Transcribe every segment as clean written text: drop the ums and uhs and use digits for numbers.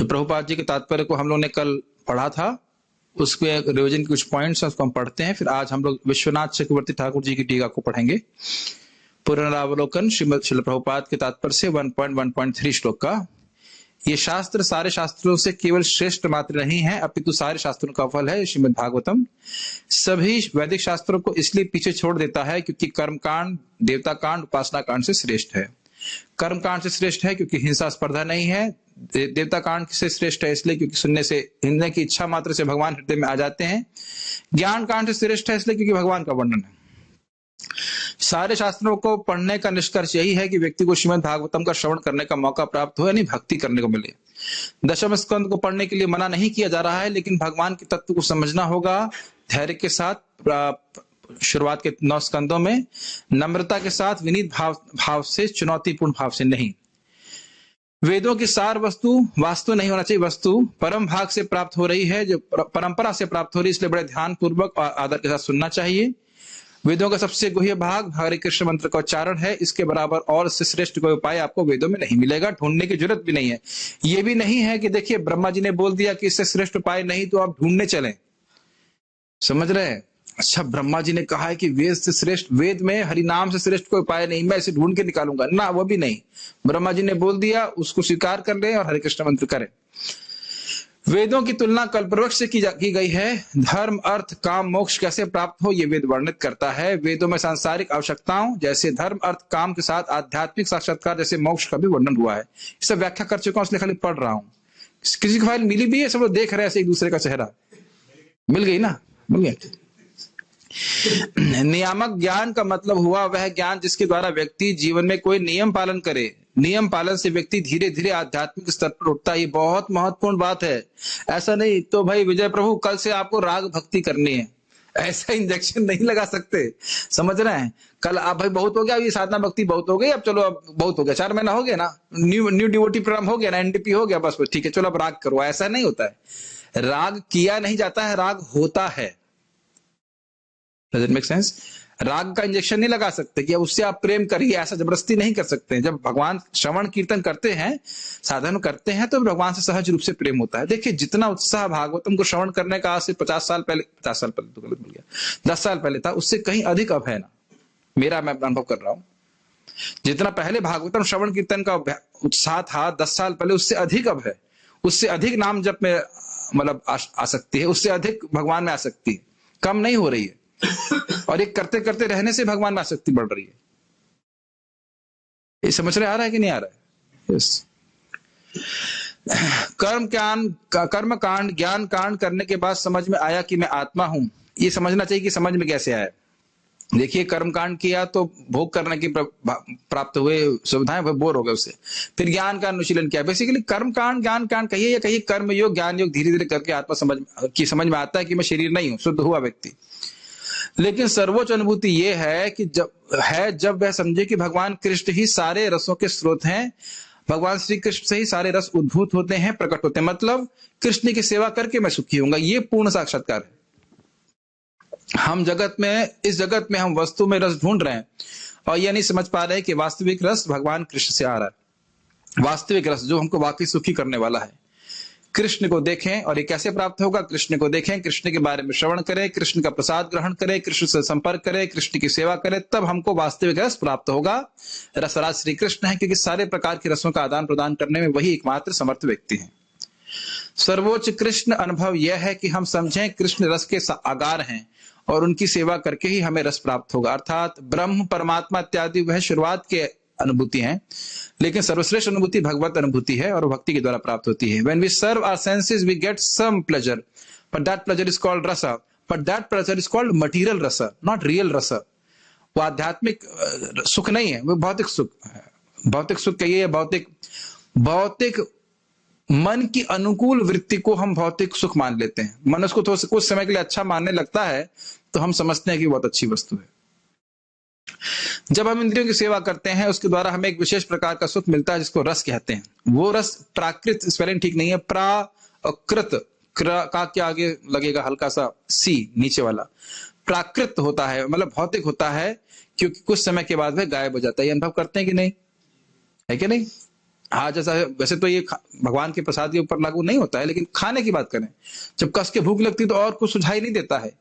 जो प्रभुपाद जी के तात्पर्य को हम लोग ने कल पढ़ा था, उसके रिविजन कुछ पॉइंट्स उसको हम पढ़ते हैं। फिर आज हम लोग विश्वनाथ चक्रवर्ती ठाकुर जी की टीका को पढ़ेंगे। पुनरावलोकन श्रीमद प्रभुपाद के तात्पर्य से 1.1.3 श्लोक का। ये शास्त्र सारे शास्त्रों से केवल श्रेष्ठ मात्र नहीं है, अपितु सारे शास्त्रों का फल है। श्रीमद् भागवतम सभी वैदिक शास्त्रों को इसलिए पीछे छोड़ देता है क्योंकि कर्मकांड, देवता कांड, उपासना कांड से श्रेष्ठ है। कर्म कांड से श्रेष्ठ है क्योंकि हिंसा स्पर्धा नहीं है। देवता कांड से श्रेष्ठ है इसलिए क्योंकि सुनने की इच्छा मात्र से भगवान हृदय में आ जाते हैं। ज्ञान कांड से श्रेष्ठ है इसलिए क्योंकि भगवान का वर्णन है। सारे शास्त्रों को पढ़ने का निष्कर्ष यही है कि व्यक्ति को श्रीमद् भागवतम का श्रवण करने का मौका प्राप्त हो, यानी भक्ति करने को मिले। दशम स्कंद को पढ़ने के लिए मना नहीं किया जा रहा है, लेकिन भगवान के तत्व को समझना होगा धैर्य के साथ। शुरुआत के 9 स्कंदों में नम्रता के साथ, विनीत भाव से, चुनौतीपूर्ण भाव से नहीं। वेदों की सार वस्तु वास्तु नहीं होना चाहिए, वस्तु परम भाग से प्राप्त हो रही है, जो परंपरा से प्राप्त हो रही है, इसलिए बड़े ध्यान पूर्वक और आदर के साथ सुनना चाहिए। वेदों का सबसे गुह्य भाग हरे कृष्ण मंत्र का उच्चारण है। इसके बराबर और इससे श्रेष्ठ कोई उपाय आपको वेदों में नहीं मिलेगा, ढूंढने की जरूरत भी नहीं है। यह भी नहीं है कि देखिए ब्रह्मा जी ने बोल दिया कि इससे श्रेष्ठ उपाय नहीं, तो आप ढूंढने चलें। समझ रहे हैं? अच्छा, ब्रह्मा जी ने कहा है कि वेद से श्रेष्ठ, वेद में हरि नाम से श्रेष्ठ कोई उपाय नहीं, मैं इसे ढूंढ के निकालूंगा ना, वो भी नहीं। ब्रह्मा जी ने बोल दिया, उसको स्वीकार कर ले और हरे कृष्ण मंत्र करें। वेदों की तुलना कल्पवृक्ष से की गई है। धर्म, अर्थ, काम, मोक्ष कैसे प्राप्त हो, यह वेद वर्णित करता है। वेदों में सांसारिक आवश्यकताओं जैसे धर्म, अर्थ, काम के साथ आध्यात्मिक साक्षात्कार जैसे मोक्ष का भी वर्णन हुआ है। इसे व्याख्या कर चुका हूं, इसलिए खाली पढ़ रहा हूं। किसी की फाइल मिली भी है? सब लोग देख रहे हैं एक दूसरे का चेहरा। मिल गई ना? मिल गया। नियामक ज्ञान का मतलब हुआ वह ज्ञान जिसके द्वारा व्यक्ति जीवन में कोई नियम पालन करे। नियम पालन से व्यक्ति धीरे धीरे आध्यात्मिक स्तर पर उठता है। ये बहुत महत्वपूर्ण बात है। ऐसा नहीं तो भाई विजय प्रभु कल से आपको राग भक्ति करनी है, ऐसा इंजेक्शन नहीं लगा सकते। समझ रहे हैं? कल आप भाई बहुत हो गया, ये साधना भक्ति बहुत हो गई, अब चलो अब बहुत हो गया, 4 महीना हो गया ना, न्यू डिवोटी प्रोग्राम हो गया ना, एनडीपी हो गया, बस ठीक है चलो अब राग करो। ऐसा नहीं होता है। राग किया नहीं जाता है, राग होता है। Does it make sense? राग का इंजेक्शन नहीं लगा सकते कि उससे आप प्रेम करिए, ऐसा जबरदस्ती नहीं कर सकते। जब भगवान श्रवण कीर्तन करते हैं, साधन करते हैं, तो भगवान से सहज रूप से प्रेम होता है। देखिए जितना उत्साह भागवतम को श्रवण करने का आज से 50 साल पहले, 50 साल पहले तो गलत बोल गया, 10 साल पहले था, उससे कहीं अधिक अब है ना। मैं अनुभव कर रहा हूं, जितना पहले भागवतम श्रवण कीर्तन का उत्साह था 10 साल पहले, उससे अधिक अब है। उससे अधिक नाम जप में मतलब आसक्ति है, उससे अधिक भगवान में आसक्ति, कम नहीं हो रही है। और ये करते करते रहने से भगवान में आसक्ति बढ़ रही है। ये समझ रहे आ रहा है कि नहीं आ रहा है? यस। कर्म कांड, ज्ञान कांड करने के बाद समझ में आया कि मैं आत्मा हूं। ये समझना चाहिए कि समझ में कैसे आया। देखिए कर्म कांड किया तो भोग करने की प्राप्त हुए सुविधाएं, बोर हो गए उससे। फिर ज्ञान का अनुशीलन किया। बेसिकली कर्म कांड, ज्ञान कांड कहिए या कहिए कर्म योग, ज्ञान योग, धीरे धीरे करके आत्मा समझ में आता है कि मैं शरीर नहीं हूं, शुद्ध हुआ व्यक्ति। लेकिन सर्वोच्च अनुभूति यह है कि जब वह समझे कि भगवान कृष्ण ही सारे रसों के स्रोत हैं। भगवान श्री कृष्ण से ही सारे रस उद्भूत होते हैं, प्रकट होते हैं। मतलब कृष्ण की सेवा करके मैं सुखी होऊंगा, ये पूर्ण साक्षात्कार है। हम इस जगत में हम वस्तु में रस ढूंढ रहे हैं और यह नहीं समझ पा रहे कि वास्तविक रस भगवान कृष्ण से आ रहा है। वास्तविक रस जो हमको वाकई सुखी करने वाला है। कृष्ण को देखें। और ये कैसे प्राप्त होगा? कृष्ण को देखें, कृष्ण के बारे में श्रवण करें, कृष्ण का प्रसाद ग्रहण करें, कृष्ण से संपर्क करें, कृष्ण की सेवा करें, तब हमको वास्तविक रस प्राप्त होगा। रसराज श्री कृष्ण है, क्योंकि सारे प्रकार के रसों का आदान प्रदान करने में वही एकमात्र समर्थ व्यक्ति है। सर्वोच्च कृष्ण अनुभव यह है कि हम समझें कृष्ण रस के आगार हैं और उनकी सेवा करके ही हमें रस प्राप्त होगा। अर्थात ब्रह्म, परमात्मा इत्यादि वह शुरुआत के अनुभूति हैं, लेकिन सर्वश्रेष्ठ अनुभूति भगवत अनुभूति है और भक्ति के द्वारा प्राप्त होती है। When we serve our senses, we get some pleasure, but that pleasure is called rasa. But that pleasure is called material rasa, not real rasa. वो आध्यात्मिक सुख नहीं है, वो भौतिक सुख है। भौतिक सुख कहिए, भौतिक मन की अनुकूल वृत्ति को हम भौतिक सुख मान लेते हैं। मन उसको तो कुछ समय के लिए अच्छा मानने लगता है तो हम समझते हैं कि बहुत अच्छी वस्तु है। जब हम इंद्रियों की सेवा करते हैं, उसके द्वारा हमें एक विशेष प्रकार का सुख मिलता है जिसको रस कहते हैं। वो रस, प्राकृत स्पेलिंग ठीक नहीं है, प्राकृत का क्या आगे लगेगा हल्का सा सी नीचे वाला, प्राकृत होता है, मतलब भौतिक होता है, क्योंकि कुछ समय के बाद वह गायब हो जाता है। ये अनुभव करते हैं कि नहीं? है कि नहीं? हाँ, जैसा वैसे तो ये भगवान के प्रसाद के ऊपर लागू नहीं होता है, लेकिन खाने की बात करें, जब कस के भूख लगती है तो और कुछ सुझाई नहीं देता है,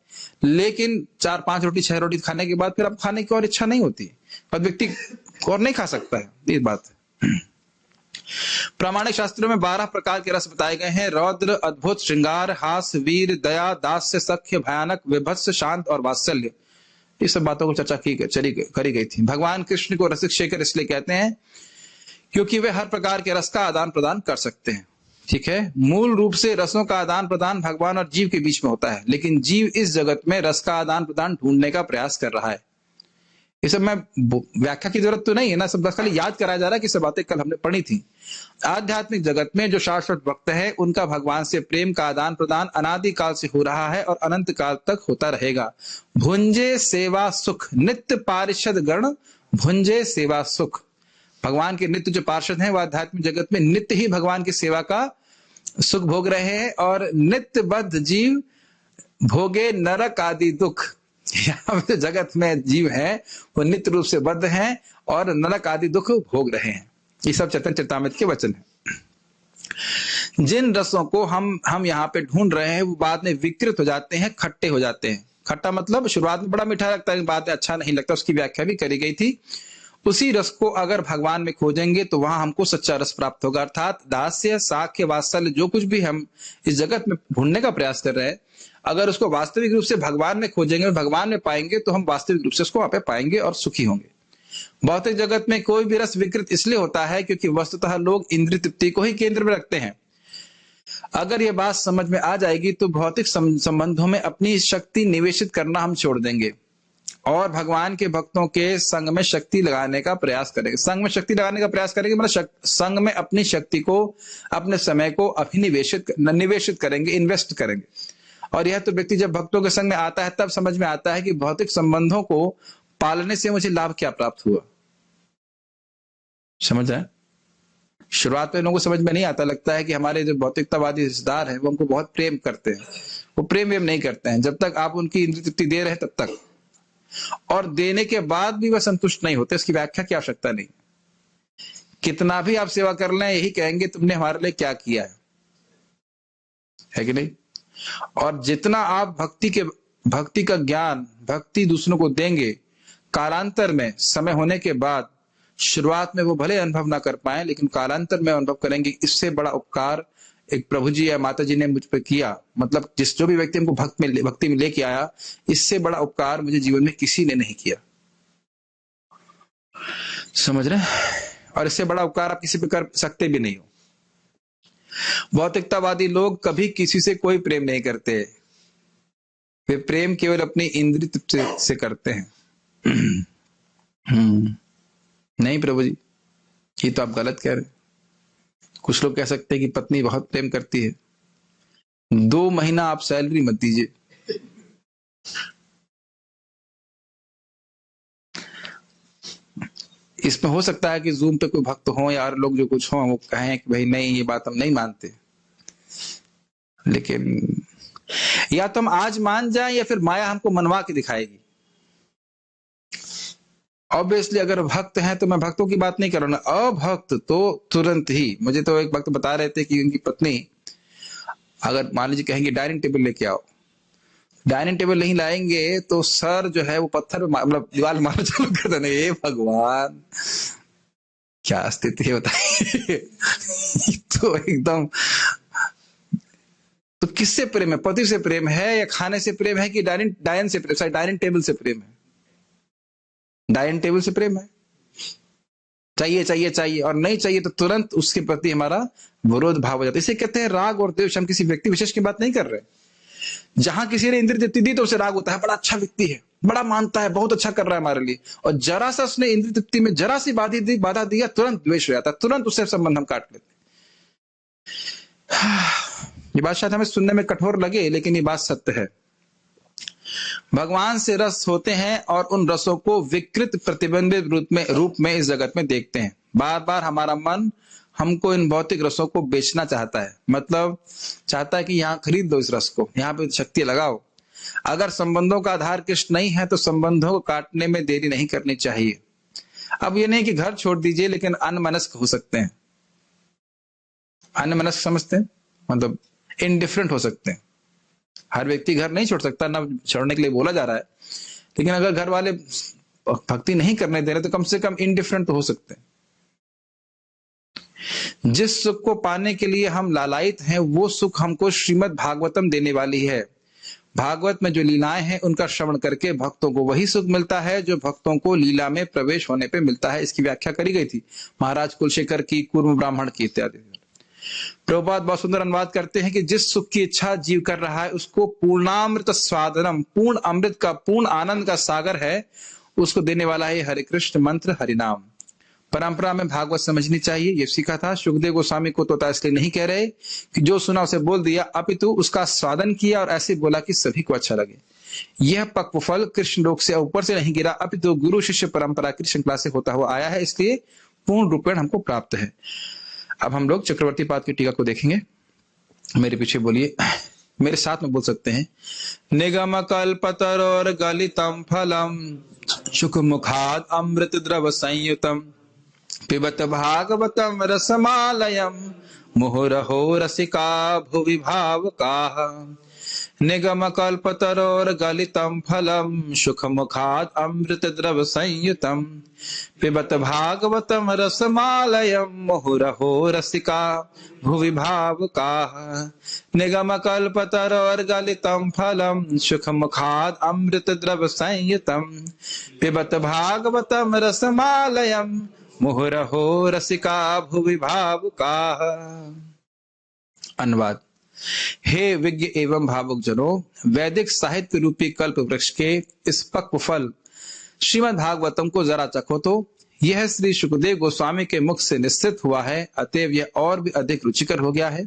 लेकिन 4-5 रोटी 6 रोटी खाने के बाद फिर अब खाने की और इच्छा नहीं होती और व्यक्ति और नहीं खा सकता है। ये बात है। प्रामाणिक शास्त्रों में 12 प्रकार के रस बताए गए हैं: रौद्र, अद्भुत, श्रृंगार, हास, वीर, दया, दास्य, सख्य, भयानक, विभत्स, शांत और वात्सल्य। ये सब बातों को चर्चा करी गई थी। भगवान कृष्ण को रसिक शेखर इसलिए कहते हैं क्योंकि वे हर प्रकार के रस का आदान प्रदान कर सकते हैं। ठीक है, मूल रूप से रसों का आदान प्रदान भगवान और जीव के बीच में होता है, लेकिन जीव इस जगत में रस का आदान प्रदान ढूंढने का प्रयास कर रहा है। ये सब मैं व्याख्या की जरूरत तो नहीं है ना, सब बस खाली याद कराया जा रहा है कि सब बातें कल हमने पढ़ी थी। आध्यात्मिक जगत में जो शाश्वत भक्त है, उनका भगवान से प्रेम का आदान प्रदान अनादि काल से हो रहा है और अनंत काल तक होता रहेगा। भुंजे सेवा सुख नित्य पारिषद गण, भुंजे सेवा सुख। भगवान के नित्य जो पार्षद हैं वह आध्यात्मिक जगत में नित्य ही भगवान की सेवा का सुख भोग रहे हैं, और नित्य बद्ध जीव भोगे नरक आदि दुख। यहाँ पे जगत में जीव हैं वो नित्य रूप से बद्ध हैं और नरक आदि दुख भोग रहे हैं। ये सब चैतन्य चरितामृत के वचन है। जिन रसों को हम यहाँ पे ढूंढ रहे हैं वो बाद में विकृत हो जाते हैं, खट्टे हो जाते हैं। खट्टा मतलब शुरुआत में बड़ा मीठा लगता है, बाद में अच्छा नहीं लगता, उसकी व्याख्या भी करी गई थी। उसी रस को अगर भगवान में खोजेंगे तो वहां हमको सच्चा रस प्राप्त होगा, अर्थात दास्य, साख्य, वात्सल्य, जो कुछ भी हम इस जगत में ढूंढने का प्रयास कर रहे हैं, अगर उसको वास्तविक रूप से भगवान में खोजेंगे, भगवान में पाएंगे, तो हम वास्तविक रूप से उसको वहां पे पाएंगे और सुखी होंगे। भौतिक जगत में कोई भी रस विकृत इसलिए होता है क्योंकि वस्तुतः लोग इंद्रिय तृप्ति को ही केंद्र में रखते हैं। अगर ये बात समझ में आ जाएगी तो भौतिक संबंधों में अपनी शक्ति निवेशित करना हम छोड़ देंगे और भगवान के भक्तों के संग में शक्ति लगाने का प्रयास करेंगे। संग में शक्ति लगाने का प्रयास करेंगे मतलब संग में अपनी शक्ति को, अपने समय को निवेशित करेंगे, इन्वेस्ट करेंगे। और यह तो व्यक्ति जब भक्तों के संग में आता है तब समझ में आता है कि भौतिक संबंधों को पालने से मुझे लाभ क्या प्राप्त हुआ। समझ आए? शुरुआत में लोगों को समझ में नहीं आता, लगता है कि हमारे जो भौतिकतावादी रिश्तेदार हैं वो हमको बहुत प्रेम करते हैं। वो प्रेम नहीं करते हैं जब तक आप उनकी इंद्रिय तृप्ति दे रहे हैं तब तक, और देने के बाद भी वह संतुष्ट नहीं होते। इसकी व्याख्या की आवश्यकता नहीं। कितना भी आप सेवा कर लें, यही कहेंगे तुमने हमारे लिए क्या किया है कि नहीं? और जितना आप भक्ति का ज्ञान, भक्ति दूसरों को देंगे, कालांतर में समय होने के बाद, शुरुआत में वो भले अनुभव ना कर पाए लेकिन कालांतर में अनुभव करेंगे। इससे बड़ा उपकार एक प्रभु जी या माता जी ने मुझ पर किया, मतलब जो भी व्यक्ति हमको भक्ति में लेके आया, इससे बड़ा उपकार मुझे जीवन में किसी ने नहीं किया। समझ रहे? और इससे बड़ा उपकार आप किसी पे कर सकते भी नहीं हो। भौतिकतावादी लोग कभी किसी से कोई प्रेम नहीं करते, वे प्रेम केवल अपनी इंद्रिय तृप्ति से करते हैं। नहीं प्रभु जी, ये तो आप गलत कह रहे हैं। कुछ लोग कह सकते हैं कि पत्नी बहुत प्रेम करती है, 2 महीना आप सैलरी मत दीजिए। इसमें हो सकता है कि जूम पे कोई भक्त हो या और लोग जो कुछ हो वो कहें कि भाई नहीं, ये बात हम नहीं मानते, लेकिन या तो हम आज मान जाएं या फिर माया हमको मनवा के दिखाएगी। ऑब्वियसली अगर भक्त हैं तो मैं भक्तों की बात नहीं कर रहा हूं, अभक्त तो तुरंत ही। मुझे तो एक भक्त बता रहे थे कि उनकी पत्नी अगर मान लीजिए कहेंगे डाइनिंग टेबल लेके आओ, डाइनिंग टेबल नहीं लाएंगे तो सर जो है वो पत्थर मतलब दीवार मारना चालू कर देना। हे भगवान, क्या स्थिति है बताइए। तो एकदम, तो किससे प्रेम है? पति से प्रेम है या खाने से प्रेम है कि डाइनिंग टेबल से प्रेम है? डाइनिंग टेबल से प्रेम है। चाहिए चाहिए चाहिए, और नहीं चाहिए तो तुरंत उसके प्रति हमारा विरोध भाव हो जाता है। इसे कहते हैं राग और द्वेष। हम किसी व्यक्ति विशेष की बात नहीं कर रहे। जहां किसी ने इंद्रिय तृप्ति दी तो उसे राग होता है, बड़ा अच्छा व्यक्ति है, बड़ा मानता है, बहुत अच्छा कर रहा है हमारे लिए, और जरा सा उसने इंद्रिय तृप्ति में जरा सी बाधा दिया, तुरंत द्वेष हो जाता है, तुरंत उससे संबंध हम काट लेते। ये बात शायद हमें सुनने में कठोर लगे, लेकिन ये बात सत्य है। भगवान से रस होते हैं और उन रसों को विकृत प्रतिबिंबित रूप में इस जगत में देखते हैं। बार बार हमारा मन हमको इन भौतिक रसों को बेचना चाहता है, मतलब चाहता है कि यहाँ खरीद दो इस रस को, यहाँ पे शक्ति लगाओ। अगर संबंधों का आधार कृष्ण नहीं है तो संबंधों को काटने में देरी नहीं करनी चाहिए। अब ये नहीं कि घर छोड़ दीजिए, लेकिन अनमनस्क हो सकते हैं। अन्य मनस्क समझते हैं मतलब इनडिफरेंट हो सकते हैं। हर व्यक्ति घर नहीं छोड़ सकता, ना छोड़ने के लिए बोला जा रहा है, लेकिन अगर घर वाले भक्ति नहीं करने दे रहे तो कम से कम इनडिफरेंट तो हो सकते हैं। जिस सुख को पाने के लिए हम लालायित हैं वो सुख हमको श्रीमद् भागवतम देने वाली है। भागवत में जो लीलाएं हैं उनका श्रवण करके भक्तों को वही सुख मिलता है जो भक्तों को लीला में प्रवेश होने पे मिलता है। इसकी व्याख्या करी गई थी महाराज कुलशेखर की, कूर्म ब्राह्मण की इत्यादि। प्रभुपाद बहुत सुंदर अनुवाद करते हैं कि जिस सुख की इच्छा जीव कर रहा है उसको पूर्णामृत स्वादनम, पूर्ण अमृत का, पूर्ण आनंद का सागर है, उसको देने वाला है हरे कृष्ण मंत्र हरिनाम। परंपरा में भागवत समझनी चाहिए, ये सीखा था। सुखदेव गोस्वामी को तोता इसलिए नहीं कह रहे कि जो सुना उसे बोल दिया, अपितु उसका स्वादन किया और ऐसे बोला कि सभी को अच्छा लगे। यह पक्व फल कृष्ण लोक से ऊपर से नहीं गिरा, अपितु गुरु शिष्य परंपरा की श्रृंखला से होता हुआ आया है, इसलिए पूर्ण रूपेण हमको प्राप्त है। अब हम लोग चक्रवर्ती पाद की टीका को देखेंगे। मेरे पीछे बोलिए, मेरे साथ में बोल सकते हैं। निगम कल्पतरोर गलितम फलम शुक मुखाद अमृत द्रव संयुतम पिबत भागवतम रसमालयम मुहुरहो रसिका भुवि भावुकाः। निगम कल्पतरोर गलितम फलम सुख मुखाद अमृत द्रव संयुतम पिबत भागवतम रसमालयम मुहुरहो रसिका भुवि भावुकाः। निगम कल्पतरोर गलितम फलम सुख मुखाद अमृत द्रव संयुतम पिबत भागवतम रसमालयम मुहुरहो रसिका भुवि भावुकाः। अनुवाद। हे विज्ञ एवं भावुक जनों, वैदिक साहित्य रूपी कल्प वृक्ष के इस पक्व फल श्रीमद् भागवतम को जरा चखो तो। यह श्री सुखदेव गोस्वामी के मुख से निश्चित हुआ है, अतएव यह और भी अधिक रुचिकर हो गया है।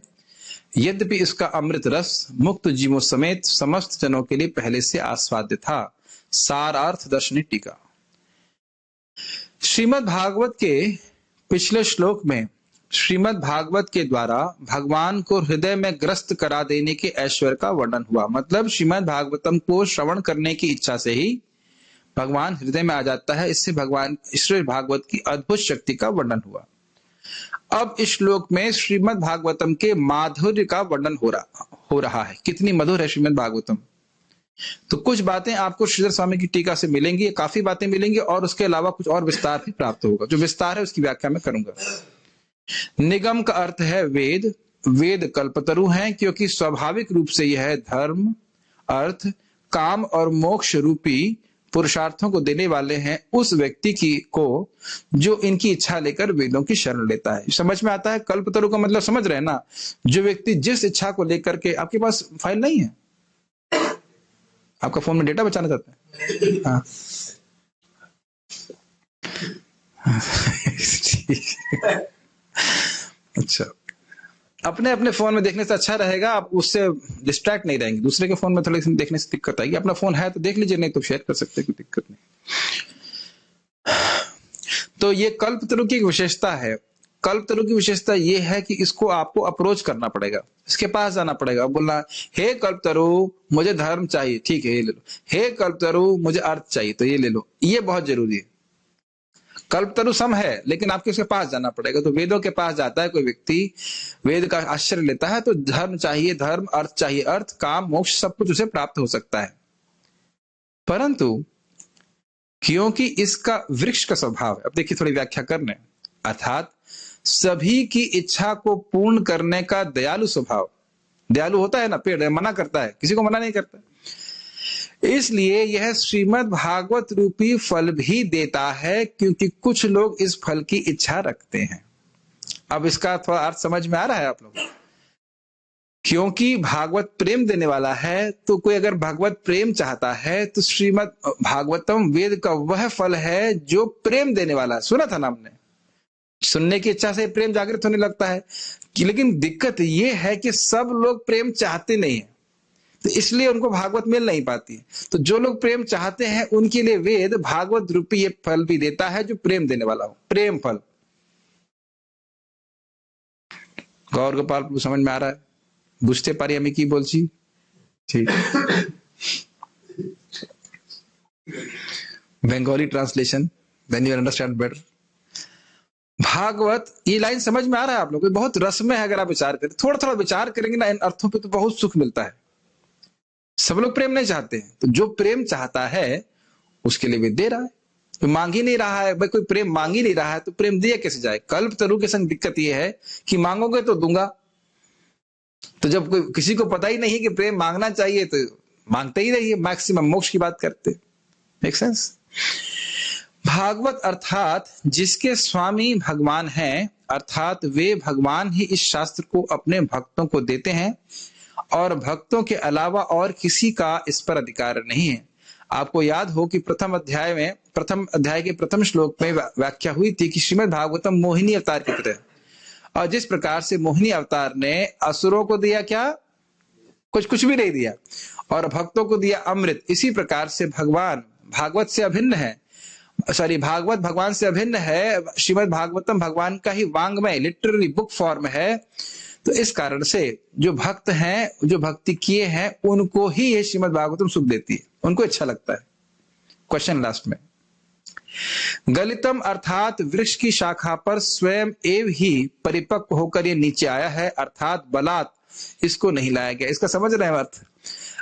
यद्यपि इसका अमृत रस मुक्त जीवों समेत समस्त जनों के लिए पहले से आस्वाद्य था। सारार्थ दर्शनी टीका। श्रीमद् भागवत के पिछले श्लोक में श्रीमद् भागवत के द्वारा भगवान को हृदय में ग्रस्त करा देने के ऐश्वर्य का वर्णन हुआ। मतलब श्रीमद् भागवतम को श्रवण करने की इच्छा से ही भगवान हृदय में आ जाता है। इससे भगवान श्री भागवत की अद्भुत शक्ति का वर्णन हुआ। अब इस श्लोक में श्रीमद् भागवतम के माधुर्य का वर्णन हो रहा है। कितनी मधुर है श्रीमद् भागवतम। तो कुछ बातें आपको श्रीधर स्वामी की टीका से मिलेंगी, काफी बातें मिलेंगी, और उसके अलावा कुछ और विस्तार भी प्राप्त होगा। जो विस्तार है उसकी व्याख्या मैं करूंगा। निगम का अर्थ है वेद। वेद कल्पतरु हैं क्योंकि स्वाभाविक रूप से यह धर्म, अर्थ, काम और मोक्ष रूपी पुरुषार्थों को देने वाले हैं उस व्यक्ति की को जो इनकी इच्छा लेकर वेदों की शरण लेता है। समझ में आता है? कल्पतरु का मतलब समझ रहे हैं ना? जो व्यक्ति जिस इच्छा को लेकर के, आपके पास फाइल नहीं है, आपका फोन में डेटा बचाना चाहते हैं? हाँ अच्छा, अपने अपने फोन में देखने से अच्छा रहेगा, आप उससे डिस्ट्रैक्ट नहीं रहेंगे। दूसरे के फोन में थोड़ी देखने से दिक्कत आएगी। अपना फोन है तो देख लीजिए, नहीं तो शेयर कर सकते, कोई दिक्कत नहीं। तो ये कल्पतरु की विशेषता है। कल्पतरु की विशेषता ये है कि इसको आपको अप्रोच करना पड़ेगा, इसके पास जाना पड़ेगा, बोलना हे कल्पतरु मुझे धर्म चाहिए, ठीक है ये ले लो। हे कल्पतरु मुझे अर्थ चाहिए, तो ये ले लो। ये बहुत जरूरी है। कल्पतरु सम है लेकिन आपके उसके पास जाना पड़ेगा। तो वेदों के पास जाता है कोई व्यक्ति, वेद का आश्रय लेता है, तो धर्म चाहिए धर्म, अर्थ चाहिए अर्थ, काम मोक्ष सब कुछ उसे प्राप्त हो सकता है। परंतु क्योंकि इसका वृक्ष का स्वभाव है, अब देखिए थोड़ी व्याख्या करने, अर्थात सभी की इच्छा को पूर्ण करने का दयालु स्वभाव। दयालु होता है ना, पेड़ मना करता है, किसी को मना नहीं करता। इसलिए यह श्रीमद् भागवत रूपी फल भी देता है क्योंकि कुछ लोग इस फल की इच्छा रखते हैं। अब इसका थोड़ा अर्थ समझ में आ रहा है आप लोग? क्योंकि भागवत प्रेम देने वाला है, तो कोई अगर भागवत प्रेम चाहता है तो श्रीमद् भागवतम वेद का वह फल है जो प्रेम देने वाला है। सुना था ना हमने? सुनने की इच्छा से प्रेम जागृत होने लगता है। लेकिन दिक्कत यह है कि सब लोग प्रेम चाहते नहीं है, तो इसलिए उनको भागवत मिल नहीं पाती है। तो जो लोग प्रेम चाहते हैं उनके लिए वेद भागवत रूपी ये फल भी देता है जो प्रेम देने वाला हो, प्रेम फल। गौर गोपाल समझ में आ रहा है? बुझते पारी हमें की बोलची? ठीक। Bengali translation, then you understand better. Bhagavat, ये लाइन समझ में आ रहा है आप लोग को? बहुत रस में है अगर आप विचार करें, थोड़ा थोड़ा विचार करेंगे ना इन अर्थों पे, तो बहुत सुख मिलता है। सब लोग प्रेम नहीं चाहते हैं, तो जो प्रेम चाहता है उसके लिए भी दे रहा है। तो मांग ही नहीं रहा है भाई, कोई प्रेम मांग ही नहीं रहा है तो प्रेम दिया कैसे जाए? कल्प तरु के संग दिक्कत यह है कि मांगोगे तो दूंगा, तो जब कोई किसी को पता ही नहीं कि प्रेम मांगना चाहिए तो मांगते ही रहिए, मैक्सिमम मोक्ष की बात करते। Make sense? भागवत अर्थात जिसके स्वामी भगवान हैं, अर्थात वे भगवान ही इस शास्त्र को अपने भक्तों को देते हैं और भक्तों के अलावा और किसी का इस पर अधिकार नहीं है। आपको याद हो कि प्रथम अध्याय के प्रथम श्लोक में व्याख्या हुई थी कि श्रीमद् भागवतम मोहिनी अवतार की तरह, और जिस प्रकार से मोहिनी अवतार ने असुरों को दिया क्या? कुछ भी नहीं दिया, और भक्तों को दिया अमृत। इसी प्रकार से भगवान भागवत से अभिन्न है, भागवत भगवान से अभिन्न है। श्रीमद् भागवतम भगवान का ही वांग्मय लिटरेरी बुक फॉर्म है। तो इस कारण से जो भक्त हैं, जो भक्ति किए हैं, उनको ही ये श्रीमद् भागवतम सुख देती है, उनको अच्छा लगता है। क्वेश्चन लास्ट में, गलितम अर्थात वृक्ष की शाखा पर स्वयं एव ही परिपक्व होकर ये नीचे आया है, अर्थात बलात् इसको नहीं लाया गया। इसका समझ रहे हैं अर्थ?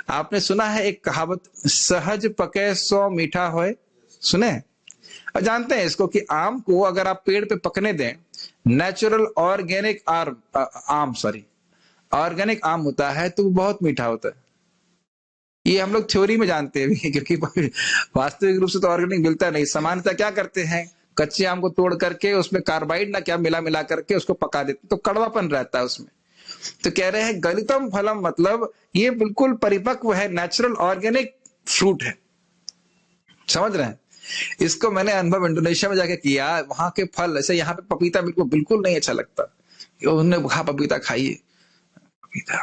आपने सुना है एक कहावत, सहज पके सो मीठा होए, सुने? और जानते हैं इसको कि आम को अगर आप पेड़ पे पकने दें, नेचुरल ऑर्गेनिक ऑर्गेनिक आम होता है तो वो बहुत मीठा होता है। ये हम लोग थ्योरी में जानते हैं भी, क्योंकि वास्तविक रूप से तो ऑर्गेनिक मिलता नहीं। सामान्यतः क्या करते हैं, कच्चे आम को तोड़ करके उसमें कार्बाइड ना क्या मिला करके उसको पका देते, तो कड़वापन रहता है उसमें। तो कह रहे हैं गलितम फलम, मतलब ये बिल्कुल परिपक्व है, नेचुरल ऑर्गेनिक फ्रूट है। समझ रहे हैं? इसको मैंने अनुभव इंडोनेशिया में जाके किया। वहां के फल ऐसे, यहाँ पे पपीता बिल्कुल नहीं अच्छा लगता। उन्होंने कहा पपीता खाइए, पपीता,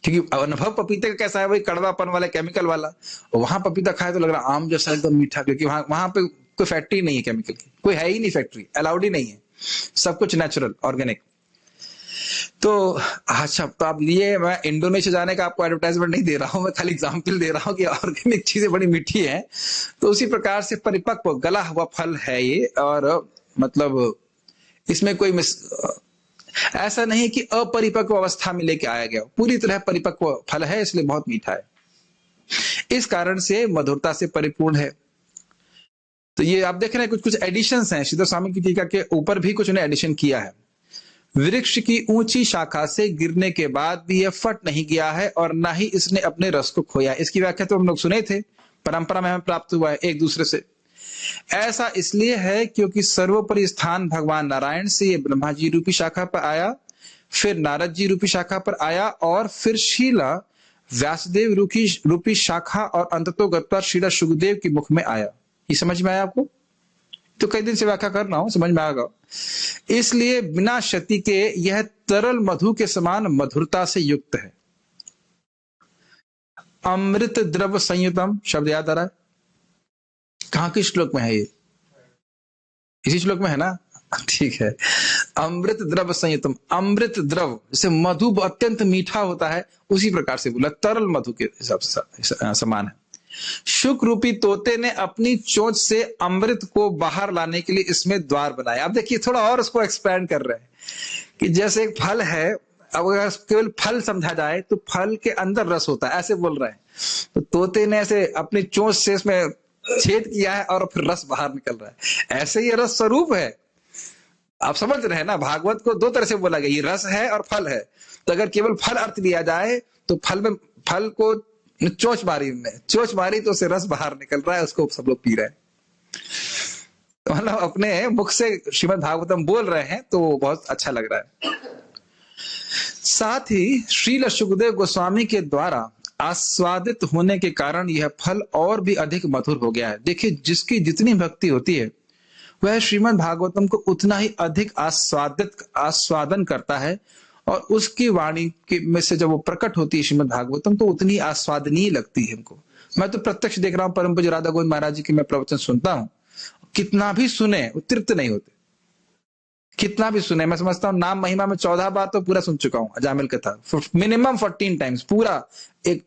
क्योंकि अनुभव पपीते का कैसा है, वही कड़वापन वाला, केमिकल वाला। वहां पपीता खाए तो लग रहा आम जैसा एकदम मीठा, क्योंकि वहां पे कोई फैक्ट्री नहीं है केमिकल की, कोई है ही नहीं, फैक्ट्री अलाउड ही नहीं है, सब कुछ नेचुरल ऑर्गेनिक। तो अच्छा, तो आप लिए, मैं इंडोनेशिया जाने का आपको एडवर्टाइजमेंट नहीं दे रहा हूं, मैं खाली एग्जांपल दे रहा हूं कि ऑर्गेनिक चीजें बड़ी मीठी हैं। तो उसी प्रकार से परिपक्व गला हुआ फल है ये, और मतलब इसमें कोई ऐसा नहीं कि अपरिपक्व अवस्था में लेके आया गया, पूरी तरह परिपक्व फल है, इसलिए बहुत मीठा है, इस कारण से मधुरता से परिपूर्ण है। तो ये आप देख रहे हैं कुछ एडिशंस हैं, श्रीधर स्वामी की टीका के ऊपर भी कुछ उन्हें एडिशन किया है। वृक्ष की ऊंची शाखा से गिरने के बाद भी यह फट नहीं गया है और ना ही इसने अपने रस को खोया। इसकी व्याख्या तो हम लोग सुने थे, परंपरा में हमें प्राप्त हुआ है एक दूसरे से। ऐसा इसलिए है क्योंकि सर्वोपरि स्थान भगवान नारायण से ये ब्रह्मा जी रूपी शाखा पर आया, फिर नारद जी रूपी शाखा पर आया, और फिर शीला व्यासदेव रूपी शाखा, और अंततोगत्वा शीला शुकदेव के मुख में आया। ये समझ में आया आपको? तो कई दिन से व्याख्या कर रहा हूं, समझ में आएगा। इसलिए बिना क्षति के यह तरल मधु के समान मधुरता से युक्त है। अमृत द्रव संयुतम शब्द याद आ रहा है? कहां के श्लोक में है ये? इसी श्लोक में है ना? ठीक है। अमृत द्रव संयुतम, अमृत द्रव जैसे मधु अत्यंत मीठा होता है, उसी प्रकार से बोला, तरल मधु के हिसाब से समान है। शुक रूपी तोते ने अपनी चोंच से अमृत को बाहर लाने के लिए इसमें द्वार बनाया। अब देखिए थोड़ा और उसको एक्सपैंड कर रहे हैं कि जैसे एक फल है, अब अगर केवल फल समझा जाए तो फल के अंदर रस होता है, ऐसे बोल रहे हैं। तो तोते ने ऐसे अपनी चोंच से इसमें छेद किया है और फिर रस बाहर निकल रहा है। ऐसे ये रस स्वरूप है। आप समझ रहे हैं ना? भागवत को दो तरह से बोला गया, ये रस है और फल है। तो अगर केवल फल अर्थ लिया जाए तो फल को चोंच मारी तो उससे रस बाहर निकल रहा है, उसको सब लोग पी रहे हैं। तो मतलब अपने मुख से श्रीमद् भागवतम बोल रहे हैं तो बहुत अच्छा लग रहा है। साथ ही श्रील शुकदेव गोस्वामी के द्वारा आस्वादित होने के कारण यह फल और भी अधिक मधुर हो गया है। देखिए, जिसकी जितनी भक्ति होती है वह श्रीमद् भागवतम को उतना ही अधिक आस्वादन करता है, और उसकी वाणी के में से जब वो प्रकट होती है श्रीमद् भागवतम, तो उतनी आस्वादनीय लगती है हमको। मैं तो प्रत्यक्ष देख रहा हूँ, परम पूज्य राधा गोविंद महाराज जी के मैं प्रवचन सुनता हूँ, कितना भी सुने वो तृप्त नहीं होते। कितना भी सुने, मैं समझता हूँ नाम महिमा में 14 बार तो पूरा सुन चुका हूँ, अजामिल कथा मिनिमम 14 टाइम्स पूरा, एक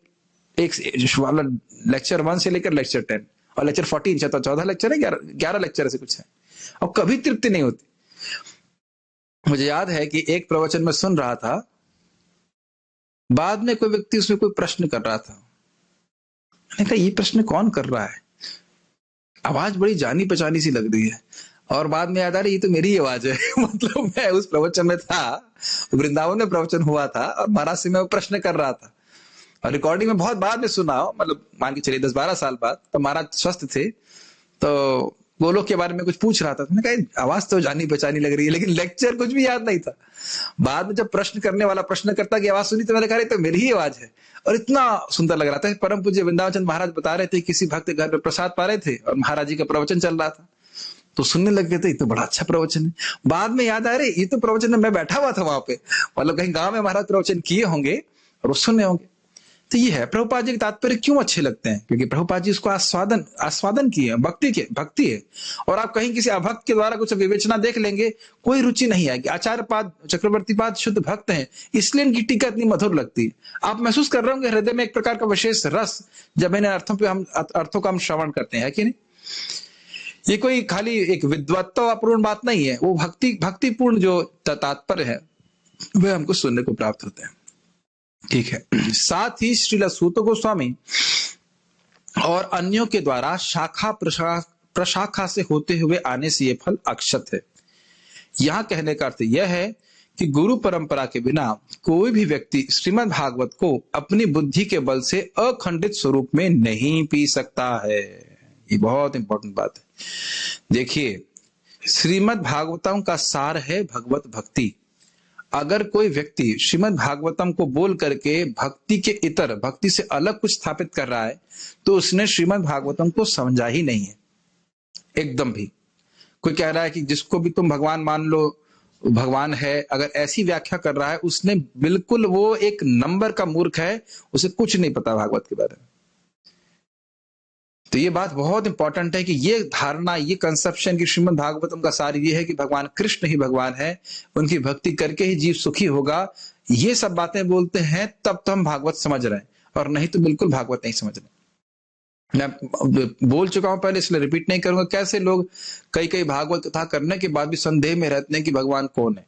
लेक्चर 1 से लेकर लेक्चर 10 और लेक्चर 14, 14 लेक्चर है, 11 लेक्चर ऐसे कुछ है, और कभी तृप्ति नहीं होती। मुझे याद है कि एक प्रवचन में सुन रहा था, बाद में कोई व्यक्ति उसमें कोई प्रश्न कर रहा था। मैंने कहा ये प्रश्न कौन कर रहा है, आवाज बड़ी जानी पहचानी सी लग रही है। और बाद में याद आ रही ये तो मेरी आवाज है। मतलब मैं उस प्रवचन में था, वृंदावन में प्रवचन हुआ था और महाराज से मैं वो प्रश्न कर रहा था, और रिकॉर्डिंग में बहुत बाद में सुना हो, मतलब मान के चलिए 10-12 साल बाद। तो महाराज स्वस्थ थे, तो गोलोक के बारे में कुछ पूछ रहा था। मैंने कहा आवाज तो जानी पहचानी लग रही है, लेकिन लेक्चर कुछ भी याद नहीं था। बाद में जब प्रश्न करने वाला प्रश्नकर्ता की आवाज सुनी तो मैंने कहा तो मेरी ही आवाज है, और इतना सुंदर लग रहा था। परम पूज्य वृंदावन चंद महाराज बता रहे थे, किसी भक्त घर में प्रसाद पा रहे थे और महाराज जी का प्रवचन चल रहा था, तो सुनने लग गए थे, ये तो बड़ा अच्छा प्रवचन है। बाद में याद आ रही ये तो प्रवचन में मैं बैठा हुआ था वहां पे, मतलब कहीं गांव में महाराज प्रवचन किए होंगे और वो सुने होंगे। तो ये है प्रभुपाद जी के तात्पर्य क्यों अच्छे लगते हैं, क्योंकि प्रभुपाद जी उसको आस्वादन किए, भक्ति है। और आप कहीं किसी अभक्त के द्वारा कुछ विवेचना देख लेंगे, कोई रुचि नहीं आएगी। आचार्य पाद चक्रवर्ती पाद शुद्ध भक्त हैं, इसलिए इनकी टीका इतनी मधुर लगती है। आप महसूस कर रहे होंगे हृदय में एक प्रकार का विशेष रस, जब इन अर्थों का हम श्रवण करते हैं, कि नहीं। ये कोई खाली एक विद्वत्तापूर्ण बात नहीं है, वो भक्तिपूर्ण जो तात्पर्य है वह हमको सुनने को प्राप्त होते हैं। ठीक है। साथ ही श्रील सूत गोस्वामी और अन्यों के द्वारा शाखा प्रशाखा से होते हुए आने से यह फल अक्षत है। यहां कहने का अर्थ यह है कि गुरु परंपरा के बिना कोई भी व्यक्ति श्रीमद् भागवत को अपनी बुद्धि के बल से अखंडित स्वरूप में नहीं पी सकता है। ये बहुत इंपॉर्टेंट बात है। देखिए, श्रीमद् भागवतम का सार है भगवत भक्ति। अगर कोई व्यक्ति श्रीमद् भागवतम को बोल करके भक्ति के इतर, भक्ति से अलग कुछ स्थापित कर रहा है, तो उसने श्रीमद् भागवतम को समझा ही नहीं है एकदम भी। कोई कह रहा है कि जिसको भी तुम भगवान मान लो भगवान है, अगर ऐसी व्याख्या कर रहा है, उसने बिल्कुल, वो एक नंबर का मूर्ख है, उसे कुछ नहीं पता भागवत के बारे में। तो ये बात बहुत इंपॉर्टेंट है कि ये धारणा, ये कंसेप्शन की श्रीमद् भागवतम का सार ये है कि भगवान कृष्ण ही भगवान है, उनकी भक्ति करके ही जीव सुखी होगा। ये सब बातें बोलते हैं तब तो हम भागवत समझ रहे हैं, और नहीं तो बिल्कुल भागवत नहीं समझ रहे। मैं बोल चुका हूं पहले, इसलिए रिपीट नहीं करूंगा। कैसे लोग कई भागवत कथा करने के बाद भी संदेह में रहते हैं कि भगवान कौन है।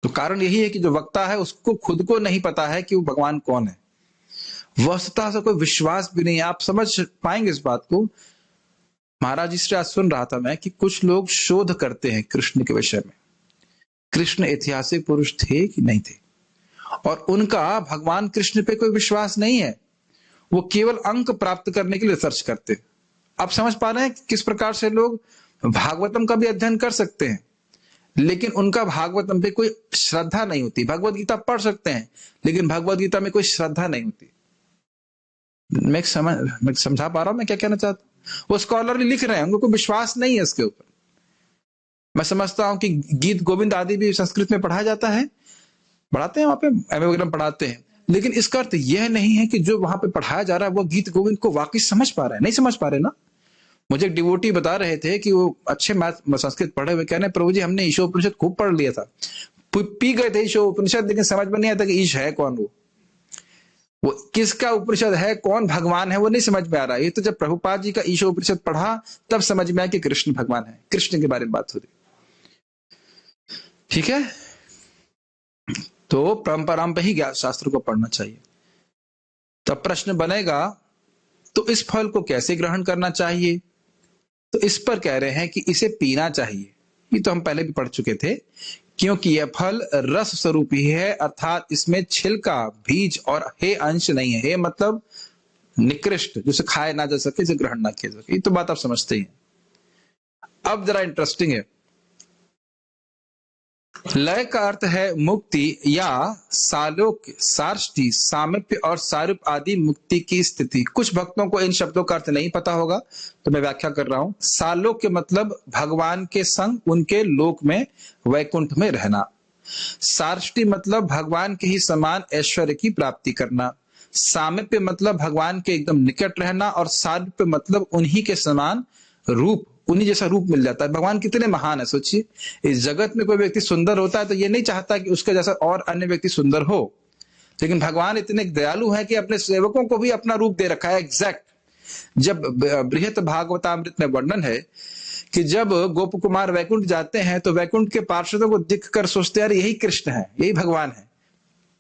तो कारण यही है कि जो वक्ता है उसको खुद को नहीं पता है कि वो भगवान कौन है, वस्तुतः से कोई विश्वास भी नहीं। आप समझ पाएंगे इस बात को। महाराज जी से आज सुन रहा था मैं कि कुछ लोग शोध करते हैं कृष्ण के विषय में, कृष्ण ऐतिहासिक पुरुष थे कि नहीं थे, और उनका भगवान कृष्ण पे कोई विश्वास नहीं है। वो केवल अंक प्राप्त करने के लिए रिसर्च करते। आप समझ पा रहे हैं किस प्रकार से लोग भागवतम का भी अध्ययन कर सकते हैं, लेकिन उनका भागवतम पे कोई श्रद्धा नहीं होती। भगवत गीता पढ़ सकते हैं, लेकिन भगवत गीता में कोई श्रद्धा नहीं होती। मैं समझा पा रहा हूं मैं क्या कहना चाहता हूं। वो स्कॉलरली लिख रहे हैं, उनको कोई विश्वास नहीं है इसके ऊपर। मैं समझता हूं कि गीत गोविंद आदि भी संस्कृत में पढ़ाया जाता है, पढ़ाते हैं वहां पे, एमए वगैरह पढ़ाते हैं, लेकिन इसका अर्थ यह नहीं है कि जो वहां पे पढ़ाया जा रहा है वो गीत गोविंद को वाकई समझ पा रहे हैं। नहीं समझ पा रहे ना। मुझे एक डिवोटी बता रहे थे कि वो अच्छे मैथ संस्कृत पढ़े हुए, कह रहे प्रभु जी हमने ईशो उपनिषद खूब पढ़ लिया था, पी गए थे ईशो उपनिषद, लेकिन समझ में नहीं आता कि ईश है कौन, वो किसका उपनिषद है, कौन भगवान है, वो नहीं समझ में आ रहा। ये तो जब प्रभुपाद जी का ईशो उपनिषद पढ़ा तब समझ में आया कि कृष्ण भगवान है, कृष्ण के बारे में बात हो रही। ठीक है। तो परंपरा पे ही शास्त्र को पढ़ना चाहिए। तब प्रश्न बनेगा तो इस फल को कैसे ग्रहण करना चाहिए। तो इस पर कह रहे हैं कि इसे पीना चाहिए। ये तो हम पहले भी पढ़ चुके थे, क्योंकि यह फल रस स्वरूप ही है, अर्थात इसमें छिलका, बीज और हे अंश नहीं है। हे मतलब निकृष्ट, जिसे खाया ना जा सके, जिसे ग्रहण ना किया जा सके। ये तो बात आप समझते ही। अब जरा इंटरेस्टिंग है, लय का अर्थ है मुक्ति या सालोक्य, सार्ष्टि, सामीप्य और सारूप आदि मुक्ति की स्थिति। कुछ भक्तों को इन शब्दों का अर्थ नहीं पता होगा, तो मैं व्याख्या कर रहा हूं। सालोक्य मतलब भगवान के संग उनके लोक में, वैकुंठ में रहना। सार्ष्टि मतलब भगवान के ही समान ऐश्वर्य की प्राप्ति करना। सामीप्य मतलब भगवान के एकदम निकट रहना, और सारूप्य मतलब उन्हीं के समान रूप, उन्हीं जैसा रूप मिल जाता है। भगवान कितने महान है, सोचिए। इस जगत में कोई व्यक्ति सुंदर होता है तो ये नहीं चाहता कि उसके जैसा और अन्य व्यक्ति सुंदर हो, लेकिन भगवान इतने दयालु हैं कि अपने सेवकों को भी अपना रूप दे रखा है एग्जैक्ट। जब बृहत भागवतामृत में वर्णन है कि जब गोप कुमार वैकुंठ जाते हैं तो वैकुंठ के पार्षदों को दिखकर सोचते हैं, अरे यही कृष्ण है, यही भगवान है।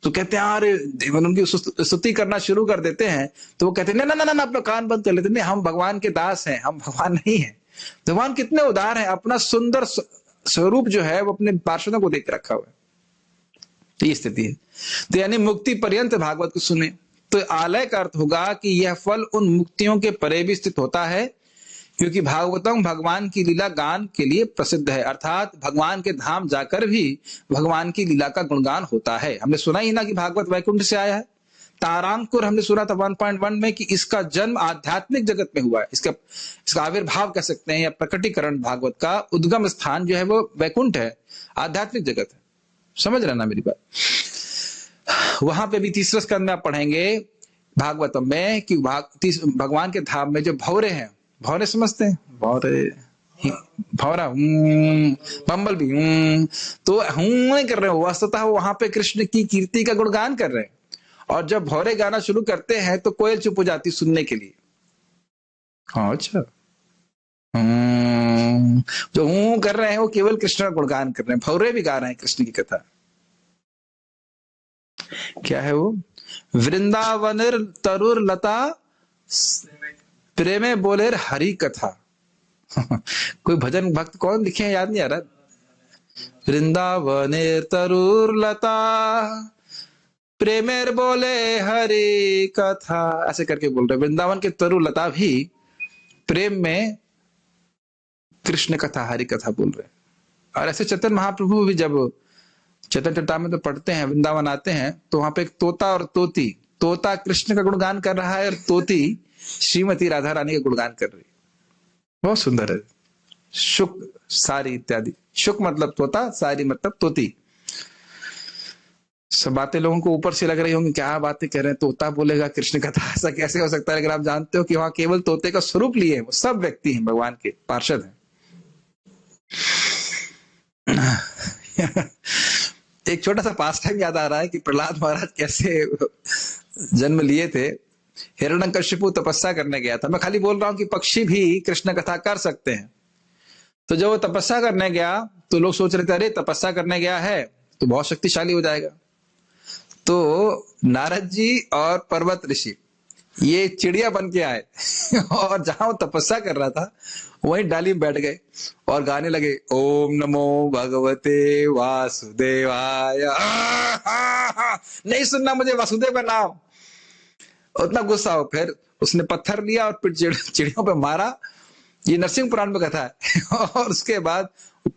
तो कहते हैं, अरे देवन उनकी स्तुति करना शुरू कर देते हैं। तो वो कहते हैं, ना ना ना ना, अपना कान बंद कर लेते, नहीं हम भगवान के दास हैं, हम भगवान नहीं है। भगवान कितने उदार हैं, अपना सुंदर स्वरूप जो है वो अपने पार्षदों को देख रखा हुआ है। ये स्थिति है। तो यानी मुक्ति पर्यंत भागवत को सुने। तो आलय का अर्थ होगा कि यह फल उन मुक्तियों के परे भी स्थित होता है, क्योंकि भागवतम भगवान की लीला गान के लिए प्रसिद्ध है। अर्थात भगवान के धाम जाकर भी भगवान की लीला का गुणगान होता है। हमने सुना ही ना कि भागवत वैकुंठ से आया है। तारांकुर हमने सुना था 1.1 में कि इसका जन्म आध्यात्मिक जगत में हुआ है। इसका आविर्भाव कह सकते हैं या प्रकटीकरण, भागवत का उद्गम स्थान जो है वो वैकुंठ है, आध्यात्मिक जगत है। समझ रहे ना मेरी बात। वहां पे भी तीसरे स्कंद में आप पढ़ेंगे भागवतम में कि भगवान के धाम में जो भौरे हैं, भौरे समझते हैं, भौरे भौरा बम्बल भी तो नहीं कर रहे हो, वस्तुतः वहां पे कृष्ण की कीर्ति का गुणगान कर रहे हैं। और जब भौरे गाना शुरू करते हैं तो कोयल चुप हो जाती सुनने के लिए। हाँ अच्छा, जो कर रहे हैं वो केवल कृष्ण का गुणगान कर रहे हैं, भौरे भी गा रहे हैं कृष्ण की कथा। क्या है वो? वृंदावन तरुर लता प्रेमे बोले हरि कथा। कोई भजन भक्त कौन लिखे हैं याद नहीं आ रहा। वृंदावन तरुर लता प्रेमेर बोले हरि कथा, ऐसे करके बोल रहे। वृंदावन के तरुर लता भी प्रेम में कृष्ण कथा, हरि कथा बोल रहे। और ऐसे चैतन्य महाप्रभु भी जब चैतन्य चरितामृत में पढ़ते हैं, वृंदावन आते हैं तो वहां पे एक तोता और तोती, तोता कृष्ण का गुणगान कर रहा है और तोती श्रीमती राधा रानी का गुणगान कर रही है। बहुत सुंदर है। शुक सारी इत्यादि, शुक मतलब तोता, सारी मतलब तोती। सब बातें लोगों को ऊपर से लग रही होंगी, क्या बातें कह रहे हैं, तोता बोलेगा कृष्ण कथा, ऐसा कैसे हो सकता है। लेकिन आप जानते हो कि वहां केवल तोते का स्वरूप लिए हैं, वो सब व्यक्ति हैं, भगवान के पार्षद हैं। एक छोटा सा पास टाइम याद आ रहा है कि प्रहलाद महाराज कैसे जन्म लिए थे। हिरण्यकशिपु तपस्या करने गया था। मैं खाली बोल रहा हूं कि पक्षी भी कृष्ण कथा कर सकते हैं। तो जब वो तपस्या करने गया तो लोग सोच रहे थे, अरे तपस्या करने गया है तो बहुत शक्तिशाली हो जाएगा। तो नारद जी और पर्वत ऋषि ये चिड़िया बन के आए और जहां वो तपस्या कर रहा था वहीं डाली में बैठ गए और गाने लगे, ओम नमो भगवते वासुदेवाय। नहीं सुनना मुझे वासुदेव का नाम। उतना गुस्सा हो, फिर उसने पत्थर लिया और फिर चिड़ियों पे मारा। ये नरसिंह पुराण में कथा है। और उसके बाद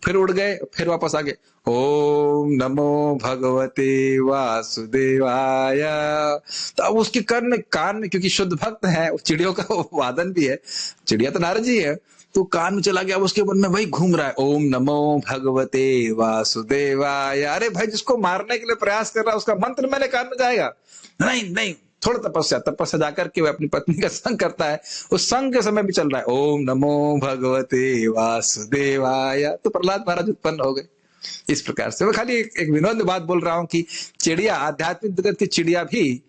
फिर उड़ गए, फिर वापस आ गए, ओम नमो भगवते वासुदेवाय। तो अब उसके कान में क्योंकि शुद्ध भक्त है, चिड़ियों का वादन भी है, चिड़िया तो नारद जी है, तो कान में चला गया। उसके मन में वही घूम रहा है, ओम नमो भगवते वासुदेवाय। अरे भाई, जिसको मारने के लिए प्रयास कर रहा है उसका मंत्र मेरे कान में जाएगा? नहीं नहीं, थोड़ा तपस्या जाकर के वह अपनी पत्नी का संग करता है। उस संग के समय भी चल रहा है, ओम नमो भगवते वासुदेवाय। तो प्रहलाद महाराज उत्पन्न हो गए। इस प्रकार से मैं खाली एक विनोद बात बोल रहा हूं कि चिड़िया, आध्यात्मिक जगत की चिड़िया भी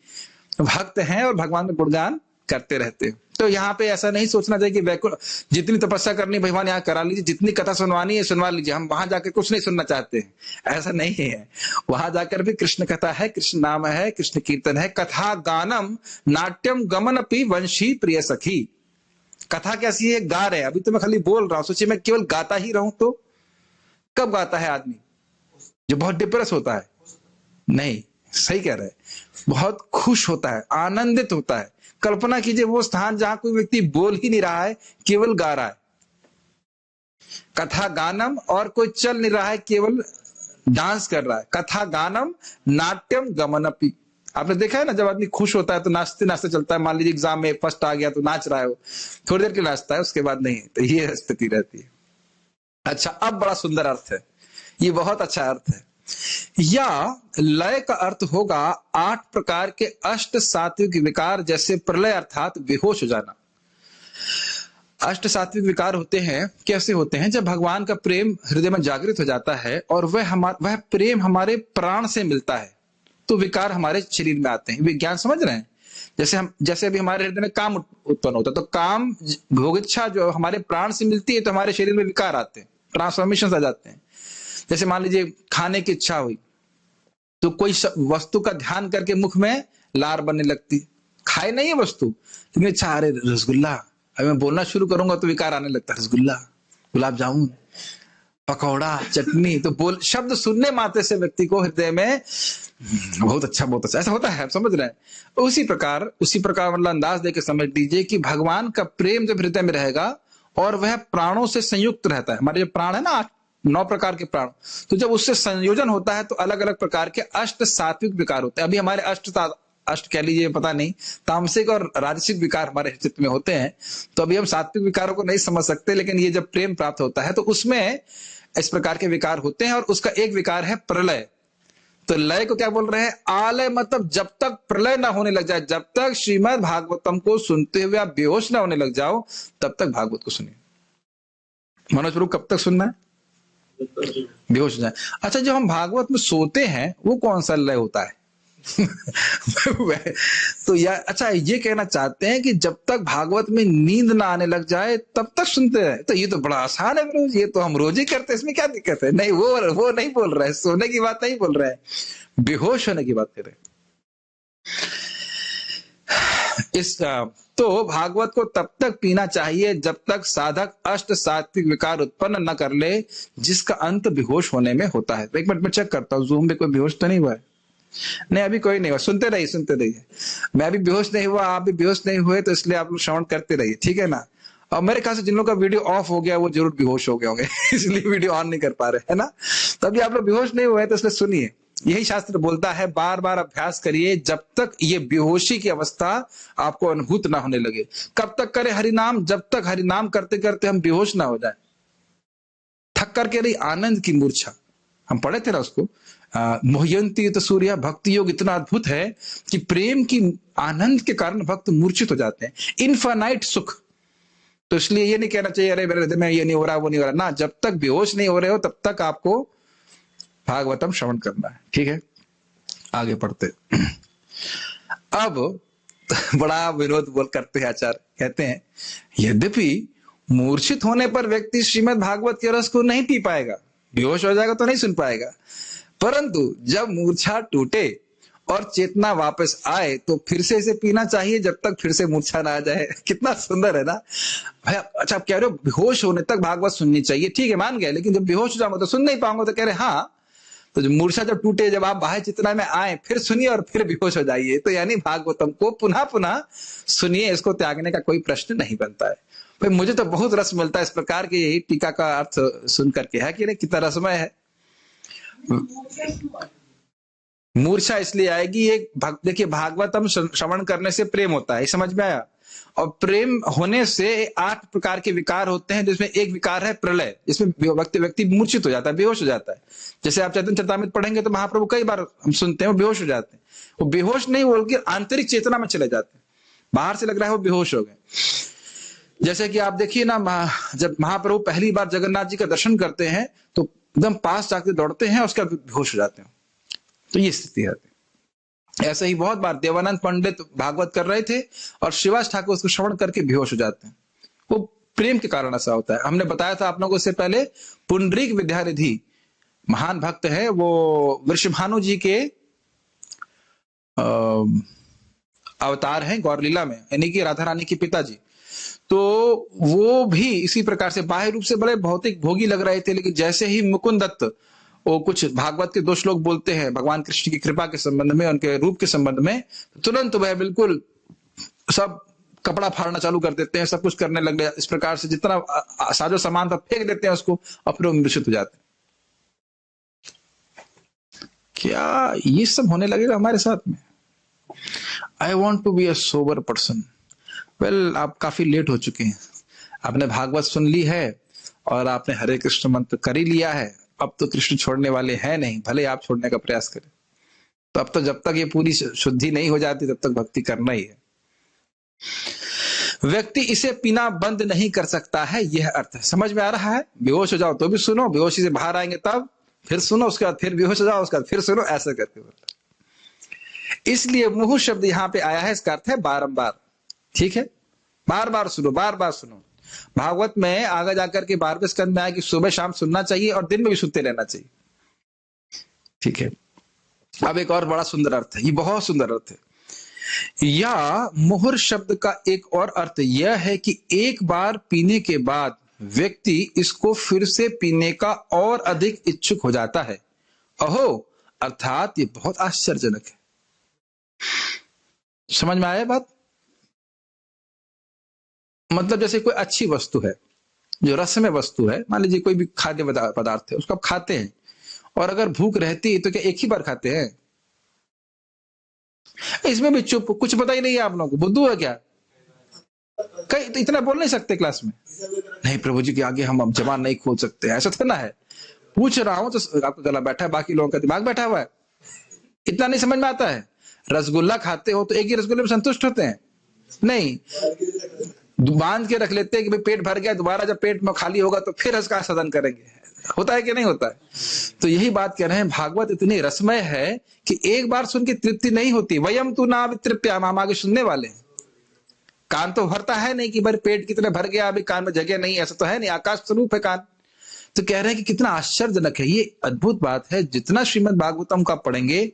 भक्त हैं और भगवान का गुणगान करते रहते हैं। तो यहाँ पे ऐसा नहीं सोचना चाहिए कि वैकुंठ जितनी तपस्या करनी भगवान यहाँ करा लीजिए, जितनी कथा सुनवानी है सुनवा लीजिए, हम वहां जाकर कुछ नहीं सुनना चाहते हैं, ऐसा नहीं है। वहां जाकर भी कृष्ण कथा है, कृष्ण नाम है, कृष्ण कीर्तन है। कथा गानम नाट्यम गमन अपि वंशी प्रिय सखी। कथा कैसी है? गा रहे हैं। अभी तो मैं खाली बोल रहा हूं, सोचिए मैं केवल गाता ही रहूं तो कब गाता है आदमी जो बहुत डिप्रेस होता है? नहीं, सही कह रहे हैं, बहुत खुश होता है, आनंदित होता है। कल्पना कीजिए वो स्थान जहां कोई व्यक्ति बोल ही नहीं रहा है, केवल गा रहा है, कथा गानम, और कोई चल नहीं रहा है, केवल डांस कर रहा है। कथा गानम नाट्यम गमनपि। आपने देखा है ना, जब आदमी खुश होता है तो नाचते नाचते चलता है। मान लीजिए एग्जाम में फर्स्ट आ गया तो नाच रहा है, वो थोड़ी देर के लिए नाचता है, उसके बाद नहीं। तो ये स्थिति रहती है। अच्छा, अब बड़ा सुंदर अर्थ है, ये बहुत अच्छा अर्थ है। या लय का अर्थ होगा 8 प्रकार के अष्ट सात्विक विकार, जैसे प्रलय अर्थात बेहोश हो जाना। अष्ट सात्विक विकार होते हैं, कैसे होते हैं? जब भगवान का प्रेम हृदय में जागृत हो जाता है और वह प्रेम हमारे प्राण से मिलता है तो विकार हमारे शरीर में आते हैं। विज्ञान समझ रहे हैं? जैसे अभी हमारे हृदय में काम उत्पन्न होता है, तो काम भोग इच्छा जो हमारे प्राण से मिलती है, तो हमारे शरीर में विकार आते हैं, ट्रांसफॉर्मेशन आ जाते हैं। जैसे मान लीजिए खाने की इच्छा हुई, तो कोई वस्तु का ध्यान करके मुख में लार बनने लगती, खाए नहीं है वस्तु, लेकिन इच्छा, अरे रसगुल्ला, अभी मैं बोलना शुरू करूंगा तो विकार आने लगता है, रसगुल्ला, गुलाब जामुन, पकौड़ा, चटनी, तो बोल शब्द सुनने मात्र से व्यक्ति को हृदय में बहुत अच्छा ऐसा होता है, आप समझ रहे हैं। उसी प्रकार मतलब अंदाज देके समझ लीजिए कि भगवान का प्रेम जब हृदय में रहेगा और वह प्राणों से संयुक्त रहता है, हमारे जो प्राण है ना 9 प्रकार के प्राण, तो जब उससे संयोजन होता है तो अलग अलग प्रकार के अष्ट सात्विक विकार होते हैं। अभी हमारे अष्ट कह लीजिए, पता नहीं, तामसिक और राजसिक विकार हमारे चित्त में होते हैं, तो अभी हम सात्विक विकारों को नहीं समझ सकते, लेकिन ये जब प्रेम प्राप्त होता है तो उसमें इस प्रकार के विकार होते हैं। और उसका एक विकार है प्रलय। तो लय को क्या बोल रहे हैं? आलय, मतलब जब तक प्रलय ना होने लग जाए, जब तक श्रीमद् भागवतम को सुनते हुए आप बेहोश ना होने लग जाओ, तब तक भागवत को सुनिए। मनोज प्रभु, कब तक सुनना है? बेहोश हो जाए। अच्छा, जब हम भागवत में सोते हैं वो कौन सा लय होता है? तो अच्छा, ये कहना चाहते हैं कि जब तक भागवत में नींद ना आने लग जाए तब तक सुनते हैं। तो ये तो बड़ा आसान है रोज, ये तो हम रोज ही करते हैं, इसमें क्या दिक्कत है? नहीं, वो नहीं बोल रहा है, सोने की बात नहीं बोल रहा है, बेहोश होने की बात कर रहे हैं। तो भागवत को तब तक पीना चाहिए जब तक साधक अष्ट सात्विक विकार उत्पन्न न कर ले, जिसका अंत बेहोश होने में होता है। एक मिनट में चेक करता हूँ, जूम में कोई बेहोश तो नहीं हुआ है? नहीं, अभी कोई नहीं हुआ। सुनते रहिए। मैं अभी बेहोश नहीं हुआ, आप भी बेहोश नहीं हुए, तो इसलिए आप लोग श्रवण करते रहिए, ठीक है ना? और मेरे ख्याल से जिन लोगों का वीडियो ऑफ हो गया वो जरूर बेहोश हो गए होंगे इसलिए वीडियो ऑन नहीं कर पा रहे, है ना? तभी आप लोग बेहोश नहीं हुए तो इसलिए सुनिए। यही शास्त्र बोलता है, बार बार अभ्यास करिए जब तक ये बेहोशी की अवस्था आपको अनुभूत ना होने लगे। कब तक करे हरिनाम? जब तक हरिनाम करते करते हम बेहोश ना हो जाए, थक करके नहीं, आनंद की मूर्छा। हम पढ़े थे ना उसको, मोहयंती तो सूर्य। भक्ति योग इतना अद्भुत है कि प्रेम की आनंद के कारण भक्त मूर्छित हो जाते हैं, इनफाइनाइट सुख। तो इसलिए ये नहीं कहना चाहिए अरे मेरे हृदय में ये नहीं हो रहा, वो नहीं हो रहा ना। जब तक बेहोश नहीं हो रहे हो तब तक आपको भागवतम श्रवण करना है, ठीक है? आगे पढ़ते। अब बड़ा विरोध बोल करते हैं आचार्य, कहते हैं यद्यपि मूर्छित होने पर व्यक्ति श्रीमद् भागवत के रस को नहीं पी पाएगा, बेहोश हो जाएगा तो नहीं सुन पाएगा, परंतु जब मूर्छा टूटे और चेतना वापस आए तो फिर से इसे पीना चाहिए जब तक फिर से मूर्छा ना आ जाए। कितना सुंदर है ना भाई। अच्छा, आप कह रहे हो बेहोश होने तक भागवत सुननी चाहिए, ठीक है, मान गए, लेकिन जब बेहोश हो जाऊंगा तो सुन नहीं पाऊंगा, तो कह रहे हाँ, तो जब मूर्छा जब टूटे, जब आप बाह्य चेतना में आए, फिर सुनिए और फिर बेहोश हो जाइए। तो यानी भागवतम को पुनः पुनः सुनिए, इसको त्यागने का कोई प्रश्न नहीं बनता है। भाई मुझे तो बहुत रस मिलता है इस प्रकार की, यही टीका का अर्थ सुन करके है कि कितना रसमय है। मूर्छा इसलिए आएगी, एक देखिए भागवतम श्रवण करने से प्रेम होता है, समझ में आया? और प्रेम होने से 8 प्रकार के विकार होते हैं, जिसमें एक विकार है प्रलय, जिसमें व्यक्ति मूर्छित हो जाता है, बेहोश हो जाता है। जैसे आप चैतन्य चरितामृत पढ़ेंगे तो महाप्रभु कई बार हम सुनते हैं वो बेहोश हो जाते हैं। वो बेहोश नहीं बोल के आंतरिक चेतना में चले जाते हैं, बाहर से लग रहा है वो बेहोश हो गए। जैसे कि आप देखिए ना, जब महाप्रभु पहली बार जगन्नाथ जी का दर्शन करते हैं तो एकदम पास जाकर दौड़ते हैं, उसके बाद बेहोश हो जाते हैं। तो ये स्थिति है। ऐसे ही बहुत बार देवानंद पंडित भागवत कर रहे थे और शिवाज ठाकुर उसको श्रवण करके बेहोश हो जाते हैं। वो प्रेम के कारण ऐसा होता है। हमने बताया था आप लोगों को इससे पहले, पुंडरीक विद्यानिधि महान भक्त है, वो वृषभानु जी के अवतार हैं गौरलीला में, यानी कि राधा रानी के पिताजी। तो वो भी इसी प्रकार से बाह्य रूप से बड़े भौतिक भोगी लग रहे थे, लेकिन जैसे ही मुकुंद दत्त वो कुछ भागवत के 2 श्लोक बोलते हैं भगवान कृष्ण की कृपा के संबंध में, उनके रूप के संबंध में, तुरंत वह बिल्कुल सब कपड़ा फाड़ना चालू कर देते हैं, सब कुछ करने लग गए। इस प्रकार से जितना साजो सामान था फेंक देते हैं उसको, और फिर वो मूर्छित हो जाते हैं। क्या ये सब होने लगेगा हमारे साथ में? I want to be a sober person. Well, आप काफी लेट हो चुके हैं। आपने भागवत सुन ली है और आपने हरे कृष्ण मंत्र कर ही लिया है। अब तो कृष्ण छोड़ने वाले हैं नहीं, भले आप छोड़ने का प्रयास करें। तो अब तो जब तक ये पूरी शुद्धि नहीं हो जाती तब तक भक्ति करना ही है। व्यक्ति इसे पीना बंद नहीं कर सकता है, यह अर्थ है। समझ में आ रहा है? बेहोश हो जाओ तो भी सुनो, बेहोशी से बाहर आएंगे तब फिर सुनो, उसके बाद फिर बेहोश हो जाओ, उसके बाद फिर सुनो, ऐसा करके बोलता। इसलिए मुहुर शब्द यहां पे आया है, इसका अर्थ है बारंबार। ठीक है, बार बार सुनो, बार बार सुनो। भागवत में आगे जाकर के 12वें स्कंद में आया कि सुबह शाम सुनना चाहिए और दिन में भी सुनते रहना चाहिए। ठीक है, अब एक और बड़ा सुंदर अर्थ है, ये बहुत सुंदर अर्थ है। या मुहुर शब्द का एक और अर्थ यह है कि एक बार पीने के बाद व्यक्ति इसको फिर से पीने का और अधिक इच्छुक हो जाता है। अहो, अर्थात ये बहुत आश्चर्यजनक है। समझ में आया बात? मतलब जैसे कोई अच्छी वस्तु है, जो रसमय वस्तु है, मान लीजिए कोई भी खाद्य पदार्थ है, उसको आप खाते हैं और अगर भूख रहती है तो क्या एक ही बार खाते हैं? इसमें भी चुप, कुछ पता ही नहीं है आप लोगों को, बुद्धू है क्या? कहीं तो इतना बोल नहीं सकते क्लास में? नहीं प्रभु जी के आगे हम जबान नहीं खोल सकते, ऐसा थोड़ा है। पूछ रहा हूं तो आपका गला बैठा है, बाकी लोगों का दिमाग बैठा हुआ है। इतना नहीं समझ में आता है? रसगुल्ला खाते हो तो एक ही रसगुल्ले में संतुष्ट होते हैं? नहीं, बांध के रख लेते हैं कि भाई पेट भर गया, दोबारा जब पेट में खाली होगा तो फिर उसका आस्वादन करेंगे। होता है कि नहीं होता है? तो यही बात कह रहे हैं, भागवत इतनी रसमय है कि एक बार सुन के तृप्ति नहीं होती। वयम तू ना वितृप्याम, हम आगे सुनने वाले हैं। कान तो भरता है नहीं कि भाई पेट कितने भर गया, अभी कान में जगह नहीं, ऐसा तो है नहीं, आकाश स्वरूप है कान। तो कह रहे हैं कि कितना आश्चर्यजनक है, ये अद्भुत बात है। जितना श्रीमद् भागवतम का पढ़ेंगे,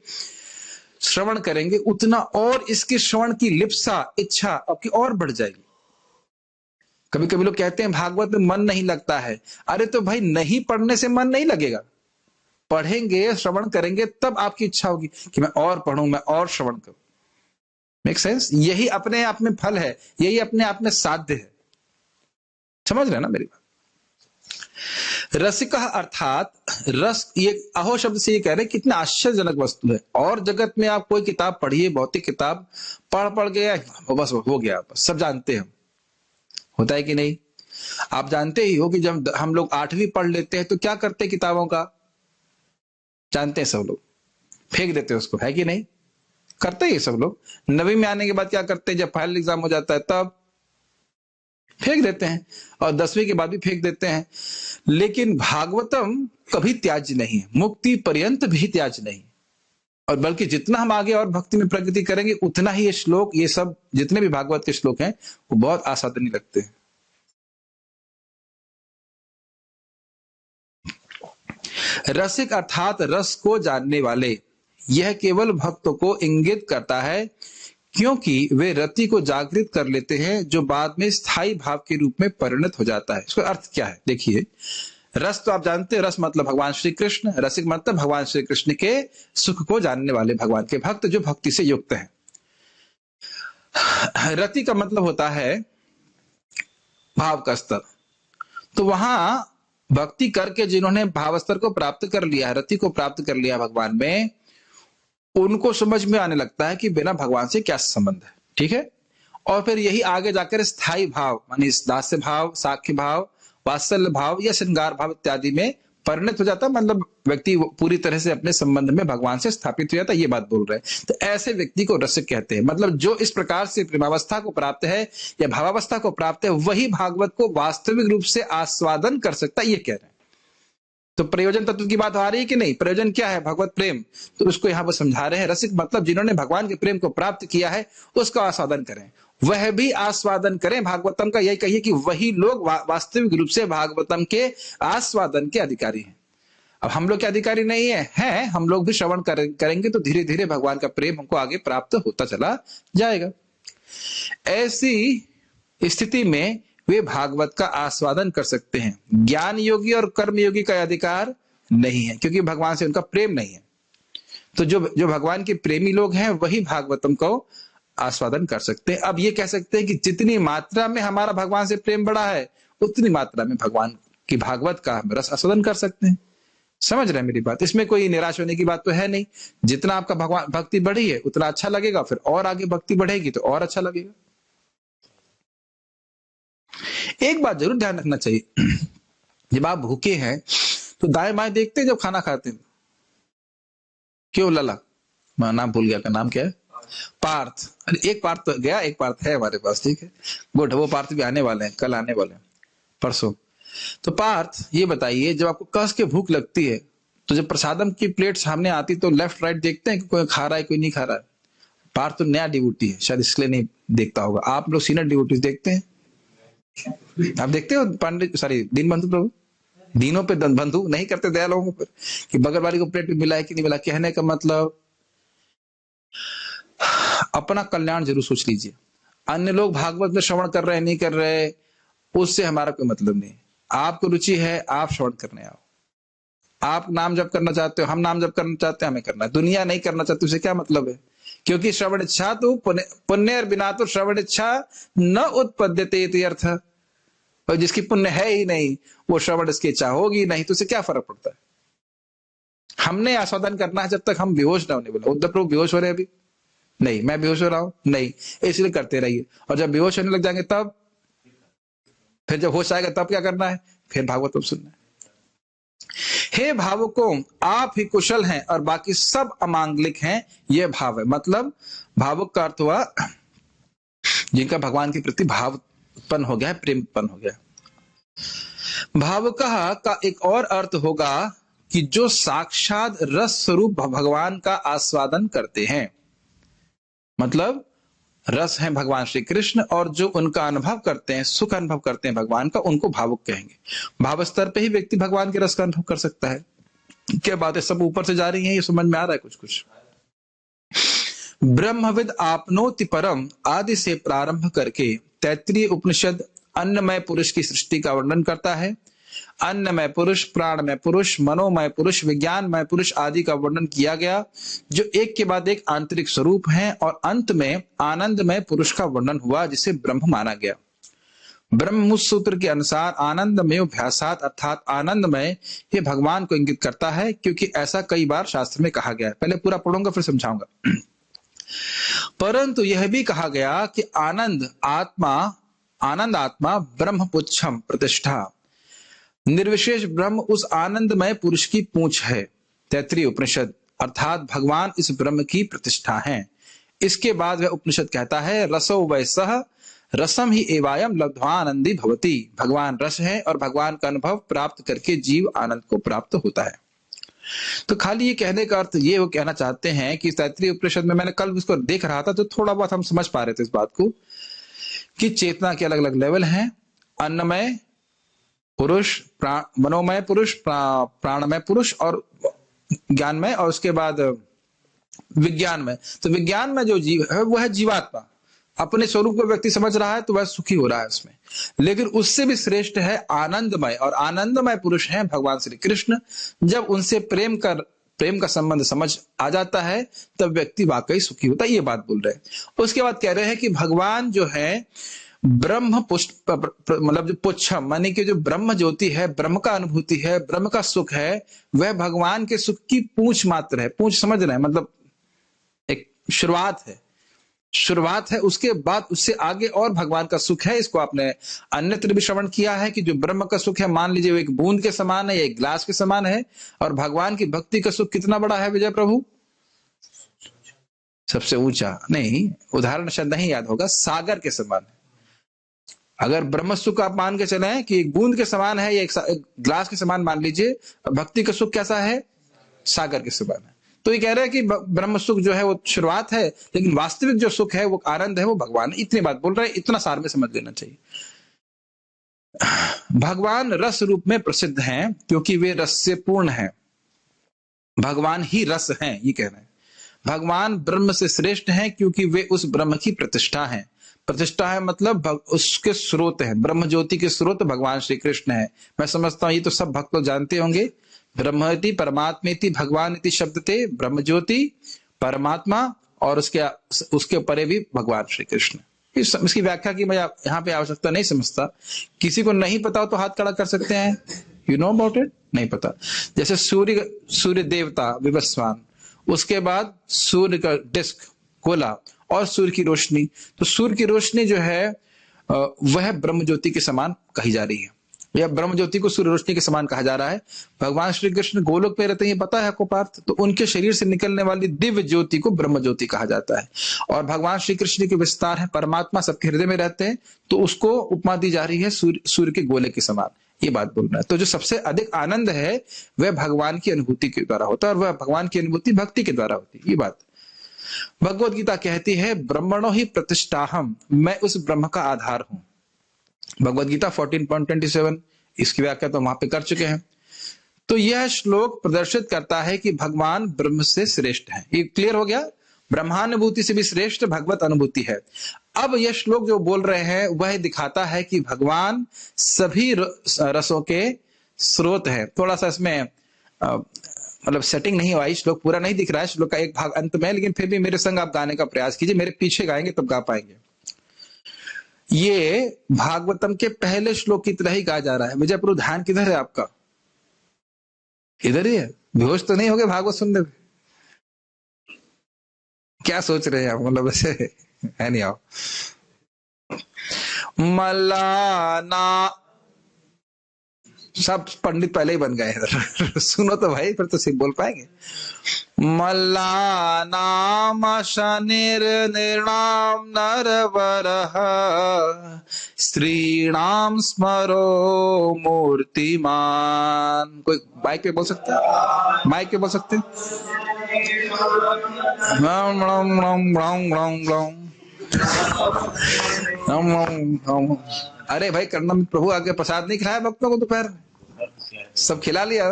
श्रवण करेंगे, उतना और इसके श्रवण की लिप्सा, इच्छा आपकी और बढ़ जाएगी। कभी कभी लोग कहते हैं भागवत में मन नहीं लगता है। अरे तो भाई नहीं पढ़ने से मन नहीं लगेगा, पढ़ेंगे, श्रवण करेंगे, तब आपकी इच्छा होगी कि मैं और पढ़ूं, मैं और श्रवण करूं। Make sense? यही अपने आप में फल है, यही अपने आप में साध्य है। समझ रहे ना मेरी बात? रसिक अर्थात रस, ये अहो शब्द से ये कह रहे हैं कितना आश्चर्यजनक वस्तु है। और जगत में आप कोई किताब पढ़िए, भौतिक किताब, पढ़ गया बस हो गया, बस सब जानते हैं। होता है कि नहीं? आप जानते ही हो कि जब हम लोग 8वीं पढ़ लेते हैं तो क्या करते हैं किताबों का? जानते हैं सब लोग, फेंक देते हैं उसको, है कि नहीं? करते ही सब लोग। 9वीं में आने के बाद क्या करते हैं? जब फाइनल एग्जाम हो जाता है तब फेंक देते हैं, और 10वीं के बाद भी फेंक देते हैं। लेकिन भागवतम कभी त्याज्य नहीं है, मुक्ति पर्यंत भी त्याज्य नहीं। और बल्कि जितना हम आगे और भक्ति में प्रगति करेंगे, उतना ही ये श्लोक, ये सब जितने भी भागवत के श्लोक हैं, वो बहुत आसादनी लगते हैं। रसिक अर्थात रस को जानने वाले, यह केवल भक्तों को इंगित करता है, क्योंकि वे रति को जागृत कर लेते हैं, जो बाद में स्थायी भाव के रूप में परिणत हो जाता है। इसका अर्थ क्या है? देखिए, रस तो आप जानते हैं, रस मतलब भगवान श्री कृष्ण, रसिक मतलब भगवान श्री कृष्ण के सुख को जानने वाले भगवान के भक्त, जो भक्ति से युक्त हैं। रति का मतलब होता है भाव का स्तर। तो वहां भक्ति करके जिन्होंने भाव स्तर को प्राप्त कर लिया है, रति को प्राप्त कर लिया भगवान में, उनको समझ में आने लगता है कि बिना भगवान से क्या संबंध है। ठीक है? और फिर यही आगे जाकर स्थायी भाव, मानी दास्य भाव, साख्य भाव, वात्सल्य भाव या श्रृंगार भाव इत्यादि में परिणत हो जाता है। मतलब व्यक्ति पूरी तरह से अपने संबंध में भगवान से स्थापित हो जाता है, ये बात बोल रहे हैं। तो ऐसे व्यक्ति को रसिक कहते हैं। मतलब जो इस प्रकार से प्रेमावस्था को प्राप्त है या भावावस्था को प्राप्त है, वही भागवत को वास्तविक रूप से आस्वादन कर सकता है, ये कह रहे हैं। तो प्रयोजन तत्व की बात आ रही है कि नहीं? प्रयोजन क्या है? भगवत प्रेम। तो उसको यहाँ पर समझा रहे हैं। रसिक मतलब जिन्होंने भगवान के प्रेम को प्राप्त किया है, उसका आस्वादन करें, वह भी आस्वादन करें भागवतम का। यही कहिए कि वही लोग वास्तविक रूप से भागवतम के आस्वादन के अधिकारी हैं। अब हम लोग के अधिकारी नहीं है, हम लोग भी श्रवण करेंगे तो धीरे धीरे भगवान का प्रेम हमको आगे प्राप्त होता चला जाएगा। ऐसी स्थिति में वे भागवत का आस्वादन कर सकते हैं। ज्ञान योगी और कर्म योगी का अधिकार नहीं है, क्योंकि भगवान से उनका प्रेम नहीं है। तो जो भगवान के प्रेमी लोग हैं, वही भागवतम को आस्वादन कर सकते हैं। अब ये कह सकते हैं कि जितनी मात्रा में हमारा भगवान से प्रेम बढ़ा है, उतनी मात्रा में भगवान की भागवत का हम रस आस्वादन कर सकते हैं। समझ रहे हैं मेरी बात? इसमें कोई निराश होने की बात तो है नहीं। जितना आपका भगवान भक्ति बढ़ी है, उतना अच्छा लगेगा, फिर और आगे भक्ति बढ़ेगी तो और अच्छा लगेगा। एक बात जरूर ध्यान रखना चाहिए, जब आप भूखे हैं तो दाएं बाएं देखते हैं जब खाना खाते हैं? क्यों लला? मैं नाम भूल गया, का नाम क्या है? पार्थ। अरे एक पार्थ तो गया, एक पार्थ है हमारे पास। ठीक है, गुड। वो पार्थ भी आने वाले हैं, कल आने वाले हैं, परसों। तो पार्थ ये बताइए, जब आपको कस के भूख लगती है, तो जब प्रसादम की प्लेट सामने आती तो लेफ्ट राइट देखते हैं कि कोई खा रहा है, कोई नहीं खा रहा है? पार्थ तो नया डिवोटी है, शायद इसलिए नहीं देखता होगा। आप लोग सीनियर डिवोटीज देखते हैं? आप देखते हो पंडित, सॉरी, दीन बंधु प्रभु, दीनों पे बंधु नहीं करते दया लोगों पर, कि बगल वाली को प्लेट मिला है कि नहीं मिला। कहने का मतलब अपना कल्याण जरूर सोच लीजिए। अन्य लोग भागवत में श्रवण कर रहे हैं नहीं कर रहे, उससे हमारा कोई मतलब नहीं। आपको रुचि है, आप श्रवण करने आओ। आप नाम जप करना चाहते हो, हम नाम जप करना चाहते हैं, हमें करना है। दुनिया नहीं करना चाहती, उसे क्या मतलब है? क्योंकि श्रवण इच्छा तो पुण्य बिना तो श्रवण इच्छा न उत्पद्यते इति अर्थ। और जिसकी पुण्य है ही नहीं, वो श्रवण इसकी इच्छा होगी नहीं, तो उसे क्या फर्क पड़ता है? हमने आस्वादन करना है जब तक हम बेहोश ना होने बोले। उद्धव प्रभु बेहोश हो रहे हैं अभी? नहीं। मैं बेहोश हो रहा हूं? नहीं। इसलिए करते रहिए। और जब बेहोश होने लग जाएंगे तब, फिर जब होश आएगा तब क्या करना है? फिर भागवत सुनना है। हे भावुकों, आप ही कुशल हैं और बाकी सब अमांगलिक हैं, यह भाव है। मतलब भावुक का अर्थ हुआ जिनका भगवान के प्रति भाव उत्पन्न हो गया है, प्रेम उत्पन्न हो गया। भावुकः का एक और अर्थ होगा कि जो साक्षात रस स्वरूप भगवान का आस्वादन करते हैं। मतलब रस है भगवान श्री कृष्ण, और जो उनका अनुभव करते हैं, सुख अनुभव करते हैं भगवान का, उनको भावुक कहेंगे। भाव स्तर पे ही व्यक्ति भगवान के रस का अनुभव कर सकता है। क्या बातें सब ऊपर से जा रही हैं, ये समझ में आ रहा है कुछ कुछ? ब्रह्मविद आपनोति परम आदि से प्रारंभ करके तैत्तिरीय उपनिषद अन्नमय पुरुष की सृष्टि का वर्णन करता है। अन्नमय पुरुष, प्राणमय पुरुष, मनोमय पुरुष, विज्ञानमय पुरुष आदि का वर्णन किया गया, जो एक के बाद एक आंतरिक स्वरूप हैं। और अंत में आनंदमय पुरुष का वर्णन हुआ, जिसे ब्रह्म माना गया। ब्रह्म सूत्र के अनुसार आनंदमय अभ्यासात अर्थात आनंदमय, ये भगवान को इंगित करता है, क्योंकि ऐसा कई बार शास्त्र में कहा गया है। पहले पूरा पढ़ूंगा फिर समझाऊंगा। परंतु यह भी कहा गया कि आनंद आत्मा ब्रह्म पुच्छम प्रतिष्ठा, निर्विशेष ब्रह्म उस आनंदमय पुरुष की पूंछ है। तैत्तिरीय उपनिषद अर्थात भगवान इस ब्रह्म की प्रतिष्ठा है। इसके बाद वह उपनिषद कहता है, रसो वैसह रसम ही एवायम लब्ध्वानंदी भवति। भगवान रस है और भगवान का अनुभव प्राप्त करके जीव आनंद को प्राप्त होता है। तो खाली ये कहने का अर्थ ये वो कहना चाहते हैं कि तैत्तिरीय उपनिषद में, मैंने कल इसको देख रहा था तो थोड़ा बहुत हम समझ पा रहे थे इस बात को, कि चेतना के अलग अलग लेवल हैं। अन्नमय पुरुष, मनोमय पुरुष, प्राणमय पुरुष और ज्ञानमय, और उसके बाद विज्ञानमय। तो विज्ञान में जो जीव है वह है जीवात्मा। अपने स्वरूप को व्यक्ति समझ रहा है तो वह सुखी हो रहा है उसमें। लेकिन उससे भी श्रेष्ठ है आनंदमय, और आनंदमय पुरुष हैं भगवान श्री कृष्ण। जब उनसे प्रेम का संबंध समझ आ जाता है तब व्यक्ति वाकई सुखी होता है। ये बात बोल रहे हैं। उसके बाद कह रहे हैं कि भगवान जो है ब्रह्म पुष्प, मतलब जो पुच्छम माने कि जो ब्रह्म ज्योति है, ब्रह्म का अनुभूति है, ब्रह्म का सुख है, वह भगवान के सुख की पूंछ मात्र है। पूंछ समझ रहे हैं, मतलब एक शुरुआत है। उसके बाद उससे आगे और भगवान का सुख है। इसको आपने अन्यत्र भी श्रवण किया है कि जो ब्रह्म का सुख है, मान लीजिए वो एक बूंद के समान है या एक ग्लास के समान है, और भगवान की भक्ति का सुख कितना बड़ा है विजय प्रभु? सबसे ऊंचा नहीं, उदाहरण शायद नहीं याद होगा, सागर के समान है। अगर ब्रह्म सुख आप मान के चले कि एक बूंद के समान है या एक ग्लास के समान मान लीजिए, भक्ति का सुख कैसा है? सागर के समान है। तो ये कह रहे हैं कि ब्रह्म सुख जो है वो शुरुआत है, लेकिन वास्तविक जो सुख है, वो आनंद है, वो भगवान। इतनी बात बोल रहे हैं, इतना सार में समझ लेना चाहिए। भगवान रस रूप में प्रसिद्ध हैं क्योंकि वे रस से पूर्ण हैं। भगवान ही रस हैं, ये कह रहे हैं। भगवान ब्रह्म से श्रेष्ठ हैं क्योंकि वे उस ब्रह्म की प्रतिष्ठा हैं। प्रतिष्ठा है मतलब उसके स्रोत हैं। ब्रह्म ज्योति के स्रोत भगवान श्री कृष्ण है। मैं समझता हूं ये तो सब भक्त लोग जानते होंगे। ब्रह्मेति परमात्मेति भगवान इति शब्द थे। ब्रह्म ज्योति, परमात्मा, और उसके परे भी भगवान श्री कृष्ण। इसकी व्याख्या की मैं यहाँ पे आवश्यकता नहीं समझता। किसी को नहीं पता हो तो हाथ खड़ा कर सकते हैं। You know about it? नहीं पता। जैसे सूर्य देवता विवस्वान, उसके बाद सूर्य का डिस्क गोला, और सूर्य की रोशनी। तो सूर्य की रोशनी जो है वह ब्रह्म ज्योति के समान कही जा रही है, या ब्रह्म ज्योति को सूर्य रोशनी के समान कहा जा रहा है। भगवान श्री कृष्ण गोलोक में रहते हैं, ये पता है आपको पार्थ? तो उनके शरीर से निकलने वाली दिव्य ज्योति को ब्रह्म ज्योति कहा जाता है। और भगवान श्री कृष्ण के विस्तार है, परमात्मा सबके हृदय में रहते हैं, तो उसको उपमा दी जा रही है सूर्य के गोले के समान। ये बात बोल रहा है। तो जो सबसे अधिक आनंद है वह भगवान की अनुभूति के द्वारा होता है, और वह भगवान की अनुभूति भक्ति के द्वारा होती है। ये बात। भगवत गीता कहती है ब्रह्मणो ही प्रतिष्ठाहम, मैं उस ब्रह्म का आधार हूं। भगवत गीता 14.27, इसकी व्याख्या तो वहां पे कर चुके हैं। तो यह श्लोक प्रदर्शित करता है कि भगवान ब्रह्म से श्रेष्ठ है। ये क्लियर हो गया, ब्रह्मानुभूति से भी श्रेष्ठ भगवत अनुभूति है। अब यह श्लोक जो बोल रहे हैं वह दिखाता है कि भगवान सभी रसों के स्रोत है। थोड़ा सा इसमें मतलब सेटिंग नहीं हुआ, श्लोक पूरा नहीं दिख रहा है, श्लोक का एक भाग अंत में, लेकिन फिर भी मेरे संग आप गाने का प्रयास कीजिए, मेरे पीछे गाएंगे तब गा पाएंगे। ये भागवतम के पहले श्लोक की तरह ही गा जा रहा है। विजय प्रभु ध्यान किधर है आपका? इधर ही है, बेहोश तो नहीं हो गए भागवत सुनने में? क्या सोच रहे हैं आप, मतलब ऐसे है नहीं? आओ मलाना, सब पंडित पहले ही बन गए इधर सुनो तो भाई, फिर तो सिर्फ बोल पाएंगे। मल्लानाम शनिर्निर्णाम नरवरः स्त्रीणाम स्मरो मूर्तिमान। कोई माइक पे बोल सकते हैं? माइक पे बोल सकते हैं? अरे भाई कर्णम प्रभु आगे प्रसाद नहीं खिलाया भक्तों को दोपहर में? सब खिला लिया,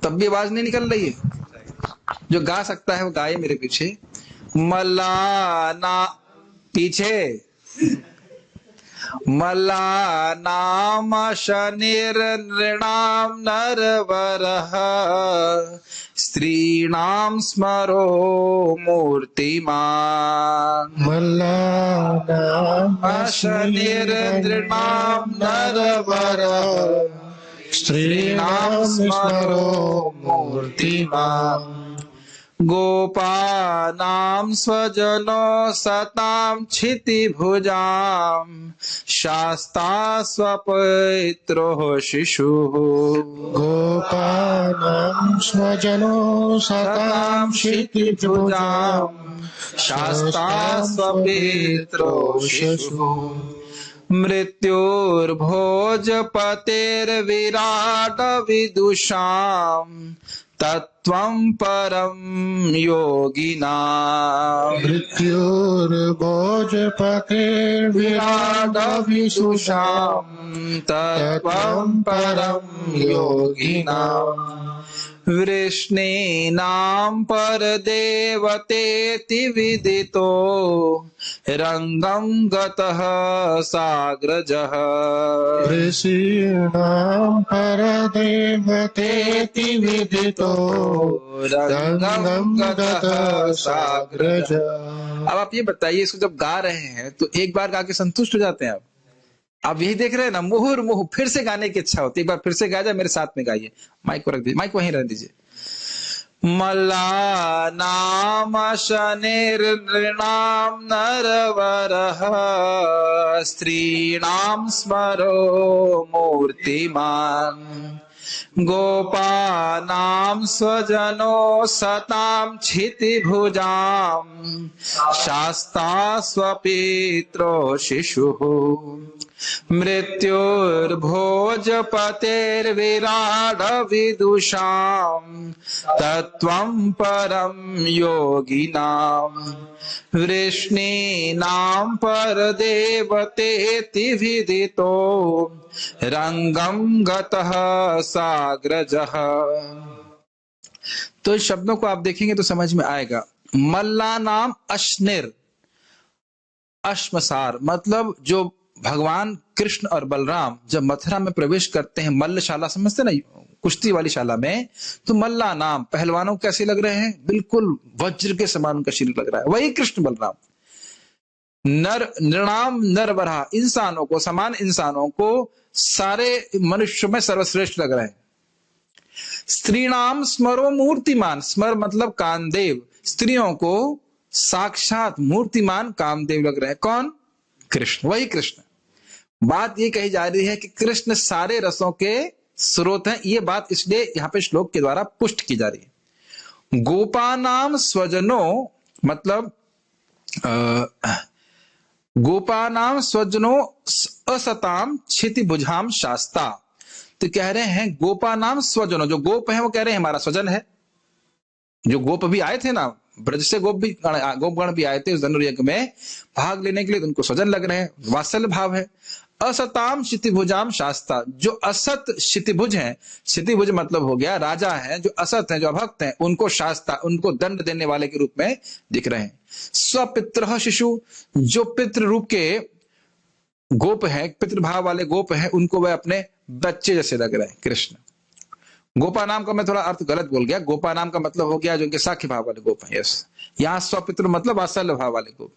तब भी आवाज नहीं निकल रही है। जो गा सकता है वो गाए मेरे पीछे। मलाना, पीछे मलानाम शनिर्नृणाम नरवरः स्त्रीणाम स्मरो मूर्तिमान। मलानाम शनिर्नृणाम नरवरः स्त्रीणाम स्मरो मूर्तिमान। गोपानां स्वजनो सतां क्षितिभुजां शास्ता स्वपैत्रो शिशुः। गोपानां स्वजनो सतां क्षितिभुजां शास्ता स्वपैत्रो शिशुः। मृत्युर्भोजपतेर्विराट विदुषां तत्त्वं परं योगिनां। मृत्युर्भोजपतेर्विराट विदुषां तत्त्वं परं योगिनां। वृष्णीनां परदेवतेति विदितो रंगं गतः साग्रजः। वृषीणां परदेवतेति विदितो रंगं गतः साग्रजः। अब आप ये बताइए, इसको जब गा रहे हैं तो एक बार गा के संतुष्ट हो जाते हैं आप यही देख रहे हैं ना, मुहुर्मुहु फिर से गाने की इच्छा होती है। एक बार फिर से गा जाए, मेरे साथ में गाइए। माइक को रख दीजिए, माइक वहीं रख दीजिए। मल्लानाम शनिर्नृणाम नरवरः स्त्रीणाम स्मरो मूर्तिमान। गोपानां स्वजनो सतां क्षितिभुजां शास्ता स्वपित्रो शिशुः। मृत्युर्भोजपतेर्विराड विदुषां तत्त्वं परं योगिनां। वृष्णीनां परदेवतेति विदितो रंगं गतः साग्रजः। तो इस शब्दों को आप देखेंगे तो समझ में आएगा। मल्ला नाम अश्निर, अश्मसार मतलब जो भगवान कृष्ण और बलराम जब मथुरा में प्रवेश करते हैं, मल्लशाला समझते ना, कुश्ती वाली शाला में, तो मल्ला नाम पहलवानों कैसे लग रहे हैं? बिल्कुल वज्र के समान उनका शरीर लग रहा है, वही कृष्ण बलराम। नर नृणाम नरवरः, इंसानों को, समान इंसानों को सारे मनुष्यों में सर्वश्रेष्ठ लग रहे हैं। स्त्रीणाम स्मरो मूर्तिमान, स्मर मतलब कामदेव, स्त्रियों को साक्षात मूर्तिमान कामदेव लग रहे हैं। कौन? कृष्ण, वही कृष्ण। बात ये कही जा रही है कि कृष्ण सारे रसों के स्रोत हैं। ये बात इसलिए यहां पे श्लोक के द्वारा पुष्ट की जा रही है। गोपानाम स्वजनो मतलब गोपानाम स्वजनो असताम क्षितिभुजाम शास्ता। तो कह रहे हैं गोपानाम स्वजनो, जो गोप है वो कह रहे हैं हमारा स्वजन है। जो गोप भी आए थे ना ब्रज से गोपगण भी आए थे उस धनुर्यज्ञ में भाग लेने के लिए, तो उनको स्वजन लग रहे हैं, वात्सल्य भाव है। असताम क्षितिभुजाम शास्ता, जो असत क्षितिभुज हैं, क्षितिभुज मतलब हो गया राजा हैं, जो असत हैं, जो अभक्त हैं, उनको शास्ता, उनको दंड देने वाले के रूप में दिख रहे हैं। स्वपित्र शिशु, जो पितृ रूप के गोप हैं, पितृभाव वाले गोप हैं, उनको वह अपने बच्चे जैसे लग रहे हैं कृष्ण। गोपा नाम का मैं थोड़ा अर्थ गलत बोल गया, गोपा नाम का मतलब हो गया जो उनके साख्य भाव वाले गोप हैं। यस, यहाँ स्वपित्र मतलब वात्सल्य भाव वाले गोप।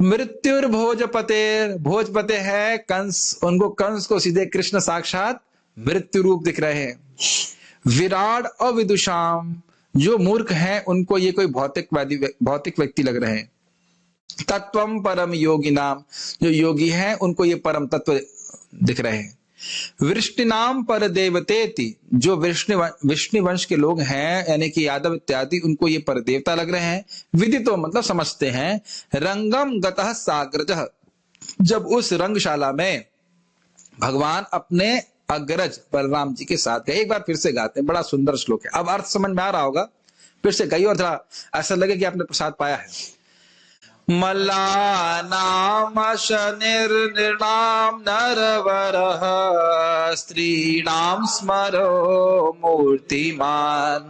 मृत्युर भोजपते, भोजपते है कंस, उनको कंस को सीधे कृष्ण साक्षात मृत्यु रूप दिख रहे हैं। विराट अविदुषाम, जो मूर्ख हैं उनको ये कोई भौतिक व्यक्ति लग रहे हैं। तत्वम परम योगी नाम, जो योगी हैं उनको ये परम तत्व दिख रहे हैं। वृष्णि नाम पर देवतेति, जो विष्णु वंश के लोग हैं यानी कि यादव इत्यादि, उनको ये पर देवता लग रहे हैं। विदितो मतलब समझते हैं। रंगम गतः साग्रजः, जब उस रंगशाला में भगवान अपने अग्रज बलराम जी के साथ गए। एक बार फिर से गाते हैं, बड़ा सुंदर श्लोक है, अब अर्थ समझ में आ रहा होगा, फिर से गाइए और थोड़ा ऐसा लगे कि आपने प्रसाद पाया है। मल्लानाम शनिर्नृणाम नरवरः स्त्रीणाम स्मरो मूर्तिमान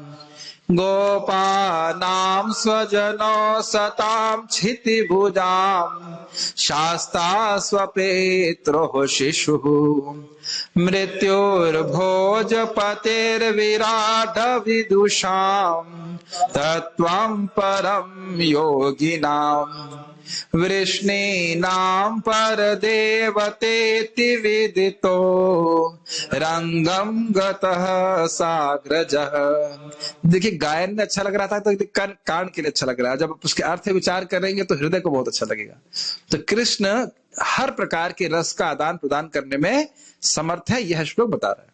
गोपानाम स्वजनो सताम क्षितिभुजाम शास्ता स्वपेत्रोः शिशुः मृत्युर्भोजपतेर्विराट विदुषाम तत्वं परम योगिनाम वृष्णीनाम पर देवतेति विदितो रंगम गतः साग्रजः। देखिए गायन में अच्छा लग रहा था तो कान के लिए अच्छा लग रहा है, जब उसके अर्थ विचार करेंगे तो हृदय को बहुत अच्छा लगेगा। तो कृष्ण हर प्रकार के रस का आदान प्रदान करने में समर्थ है, यह श्लोक बता रहा है।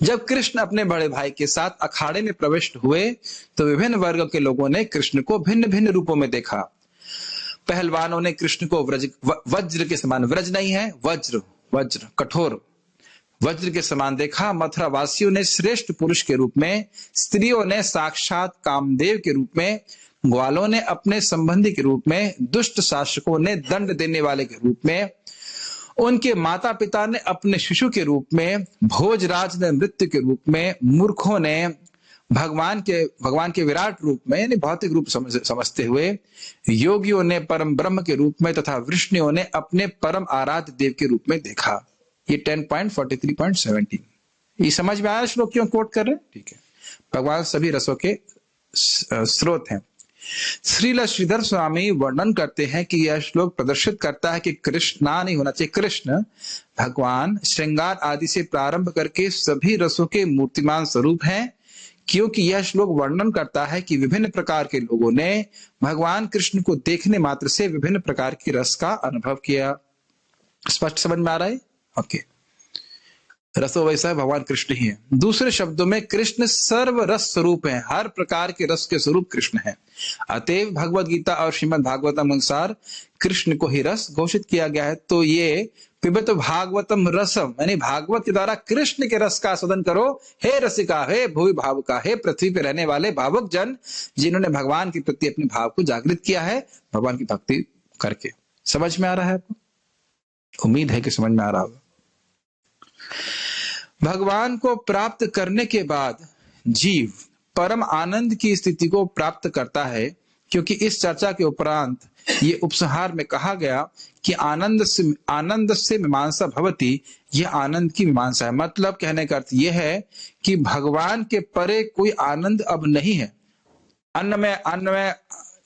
जब कृष्ण अपने बड़े भाई के साथ अखाड़े में प्रविष्ट हुए तो विभिन्न वर्गों के लोगों ने कृष्ण को भिन्न भिन्न रूपों में देखा। पहलवानों ने कृष्ण को वज्र के समान, व्रज नहीं है, वज्र, वज्र कठोर वज्र के समान देखा। मथुरा वासियों ने श्रेष्ठ पुरुष के रूप में, स्त्रियों ने साक्षात कामदेव के रूप में, ग्वालों ने अपने संबंधी के रूप में, दुष्ट शासकों ने दंड देने वाले के रूप में, उनके माता पिता ने अपने शिशु के रूप में, भोजराज ने मृत्यु के रूप में, मूर्खों ने भगवान के विराट रूप में यानी भौतिक रूप समझते हुए, योगियों ने परम ब्रह्म के रूप में तथा वृष्णियों ने अपने परम आराध्य देव के रूप में देखा। ये 10.43.17 ये समझ में आया श्लोक क्यों कोट कर रहे हैं? ठीक है, भगवान सभी रसों के स्रोत हैं। श्रील श्रीधर स्वामी वर्णन करते हैं कि यह श्लोक प्रदर्शित करता है कि कृष्णा नहीं होना चाहिए, कृष्ण भगवान श्रृंगार आदि से प्रारंभ करके सभी रसों के मूर्तिमान स्वरूप हैं, क्योंकि यह श्लोक वर्णन करता है कि विभिन्न प्रकार के लोगों ने भगवान कृष्ण को देखने मात्र से विभिन्न प्रकार के रस का अनुभव किया। स्पष्ट समझ में आ रहा है? ओके, रसो वैसा है, भगवान कृष्ण ही है। दूसरे शब्दों में कृष्ण सर्व रस स्वरूप है, हर प्रकार के रस के स्वरूप कृष्ण है। अतएव भगवत गीता और श्रीमद् भागवतम अनुसार कृष्ण को ही रस घोषित किया गया है। तो ये पिबत भागवतम रसम यानी भागवत के द्वारा कृष्ण के रस का आस्वादन करो, हे रसिका, हे भूवि भावुका, हे पृथ्वी पर रहने वाले भावुक जन, जिन्होंने भगवान के प्रति अपने भाव को जागृत किया है भगवान की भक्ति करके। समझ में आ रहा है आपको? उम्मीद है कि समझ में आ रहा होगा। भगवान को प्राप्त करने के बाद जीव परम आनंद की स्थिति को प्राप्त करता है, क्योंकि इस चर्चा के उपरांत ये उपसंहार में कहा गया कि आनंद से मीमांसा भवति, यह आनंद की मीमांसा है। मतलब कहने का अर्थ यह है कि भगवान के परे कोई आनंद अब नहीं है। अन्न में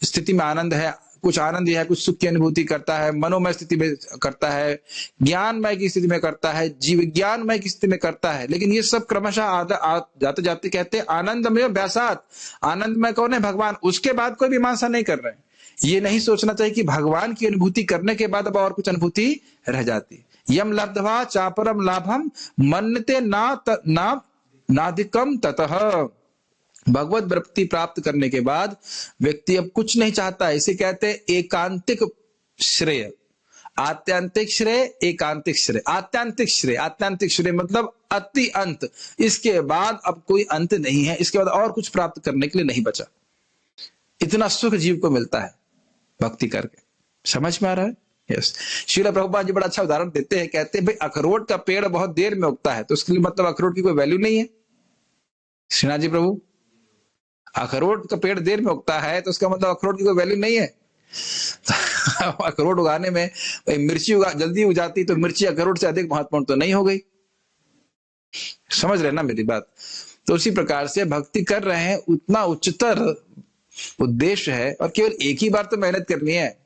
स्थिति में आनंद है, कुछ आनंद है, कुछ सुख की अनुभूति करता है, मनोमय स्थिति में करता है, ज्ञानमय की स्थिति में करता है, जीव ज्ञानमय की स्थिति में करता है। लेकिन ये सब क्रमशः जाते जाते कहते हैं आनंदमय व्यासात। आनंदमय कौन है? भगवान। उसके बाद कोई मीमांसा नहीं कर रहे हैं। ये नहीं सोचना चाहिए कि भगवान की अनुभूति करने के बाद अब और कुछ अनुभूति रह जाती। यम लब्ध्वा चापरम लाभम मन्यते नाधिकम ततः। भगवत प्राप्ति प्राप्त करने के बाद व्यक्ति अब कुछ नहीं चाहता है। इसे कहते हैं एकांतिक श्रेय, आत्यांतिक श्रेय, एकांतिक श्रेय। आत्यांतिक श्रेय मतलब अति अंत, इसके बाद अब कोई अंत नहीं है, इसके बाद और कुछ प्राप्त करने के लिए नहीं बचा। इतना सुख जीव को मिलता है भक्ति करके। समझ में आ रहा है? यस। श्रील प्रभुपाद जी बड़ा अच्छा उदाहरण देते हैं, कहते हैं भाई अखरोट का पेड़ बहुत देर में उगता है तो उसके लिए मतलब अखरोट की कोई वैल्यू नहीं है। श्रीनाथ जी प्रभु, अखरोट का पेड़ देर में उगता है तो उसका मतलब अखरोट की कोई वैल्यू नहीं है। अखरोट उगाने में मिर्ची जल्दी उग जाती तो मिर्ची अखरोट से अधिक महत्वपूर्ण तो नहीं हो गई। समझ रहे ना मेरी बात? तो उसी प्रकार से भक्ति कर रहे हैं, उतना उच्चतर उद्देश्य है और केवल एक ही बार तो मेहनत करनी है।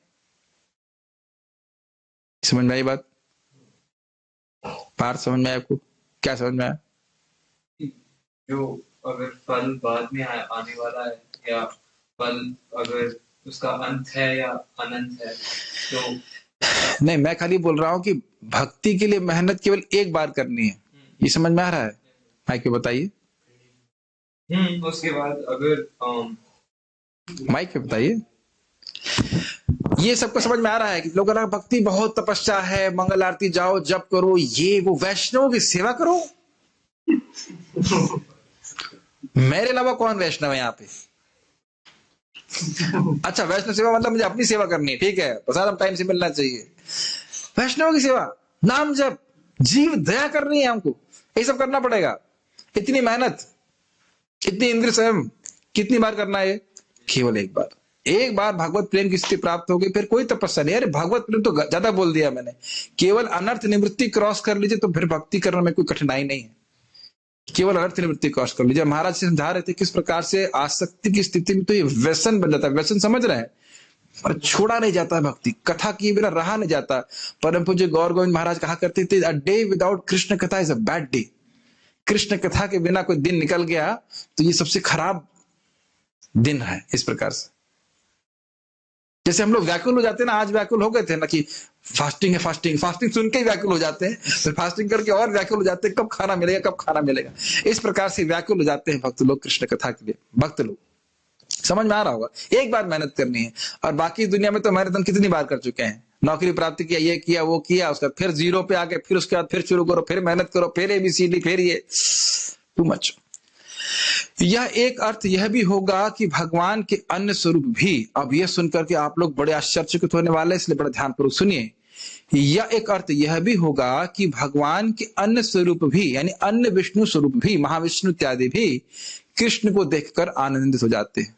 समझ में आई बात? पार समझ में आया आपको? क्या समझ में आया? जो अगर फल बाद में आने वाला है या फल अगर उसका अंत है या अनंत है तो नहीं, मैं खाली बोल रहा हूं कि भक्ति के लिए मेहनत केवल एक बार करनी है। ये समझ में आ रहा है? माइक पे बताइए। उसके बाद अगर माइक पे बताइए। ये सबको समझ में आ रहा है कि लोगों का भक्ति बहुत तपस्या है, मंगल आरती जाओ, जप करो, ये वो, वैष्णव की सेवा करो। मेरे अलावा कौन वैष्णव है यहाँ पे? अच्छा, वैष्णव सेवा मतलब मुझे अपनी सेवा करनी है, ठीक है, प्रसाद टाइम से मिलना चाहिए। वैष्णव की सेवा, नाम जप, जीव दया करनी है हमको, ये सब करना पड़ेगा। इतनी मेहनत, इतनी इंद्र संयम कितनी बार करना है? केवल एक बार। एक बार भगवत प्रेम की स्थिति प्राप्त हो गई, फिर कोई तपस्या नहीं। अरे भगवत प्रेम तो ज्यादा बोल दिया मैंने। केवल अनर्थ निवृत्ति क्रॉस कर लीजिए तो फिर भक्ति करने में कोई कठिनाई नहीं है। केवल अनर्थ निवृत्ति क्रॉस कर लीजिए। महाराज से समझा रहे थे किस प्रकार से आसक्ति की स्थिति में तो ये व्यसन बन जाता है। व्यसन समझ रहे हैं? और छोड़ा नहीं जाता है भक्ति, कथा किए बिना रहा नहीं जाता। परम पूज्य गौर गोविंद महाराज कहा करते थे, अ डे विदाउट कृष्ण कथा is a bad day. Krishna कथा के बिना कोई दिन निकल गया तो ये सबसे खराब दिन है। इस प्रकार से जैसे हम लोग व्याकुल हो जाते हैं ना, आज व्याकुल हो गए थे ना कि फास्टिंग है, फास्टिंग फास्टिंग सुन के ही व्याकुल हो जाते हैं, फिर फास्टिंग करके और व्याकुल हो जाते हैं, कब खाना मिलेगा, कब खाना मिलेगा। इस प्रकार से व्याकुल हो जाते हैं भक्त लोग कृष्ण कथा के लिए। भक्त लोग, समझ में आ रहा होगा? एक बार मेहनत करनी है। और बाकी दुनिया में तो मेहनत हम कितनी बार कर चुके हैं। नौकरी प्राप्त किया, ये किया, वो किया, उसका फिर जीरो पे आ गए, फिर उसके बाद फिर शुरू करो, फिर मेहनत करो, फिर एबीसीडी, फिर ये टू मच। यह एक अर्थ यह भी होगा कि भगवान के अन्य स्वरूप भी, अब यह सुनकर के आप लोग बड़े आश्चर्यचकित होने वाले, इसलिए बड़ा ध्यानपूर्वक सुनिए। यह एक अर्थ यह भी होगा कि भगवान के अन्य स्वरूप भी, यानी अन्य विष्णु स्वरूप भी, महाविष्णु इत्यादि भी कृष्ण को देखकर आनंदित हो जाते हैं।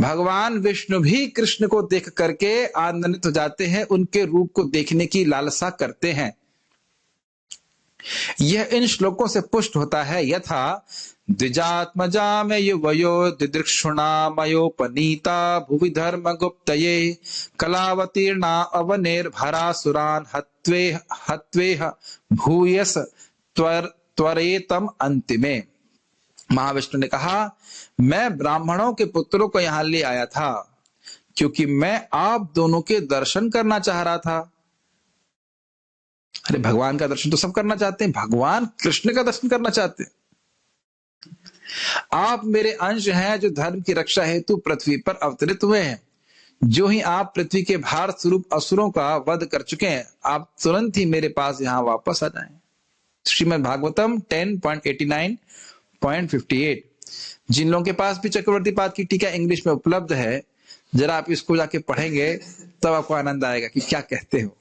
भगवान विष्णु भी कृष्ण को देख करके आनंदित हो जाते हैं, उनके रूप को देखने की लालसा करते हैं। यह इन श्लोकों से पुष्ट होता है। यथा द्विजात्मजा में युवयो दिदृक्षुणामयोपनीता भुवि धर्म गुप्तये कलावतीर्णा अवनिर्भरासुरान हत्वेह भूयस त्वरेतम अंतिमे। महाविष्णु ने कहा, मैं ब्राह्मणों के पुत्रों को यहां ले आया था क्योंकि मैं आप दोनों के दर्शन करना चाह रहा था। अरे भगवान का दर्शन तो सब करना चाहते हैं, भगवान कृष्ण का दर्शन करना चाहते हैं। आप मेरे अंश हैं जो धर्म की रक्षा हेतु पृथ्वी पर अवतरित हुए हैं। जो ही आप पृथ्वी के भार स्वरूप असुरों का वध कर चुके हैं, आप तुरंत ही मेरे पास यहां वापस आ जाएं। श्रीमद् भागवतम 10.89.58। जिन लोगों के पास भी चक्रवर्ती पाद की टीका इंग्लिश में उपलब्ध है, जरा आप इसको जाके पढ़ेंगे तब आपको आनंद आएगा कि क्या कहते हो।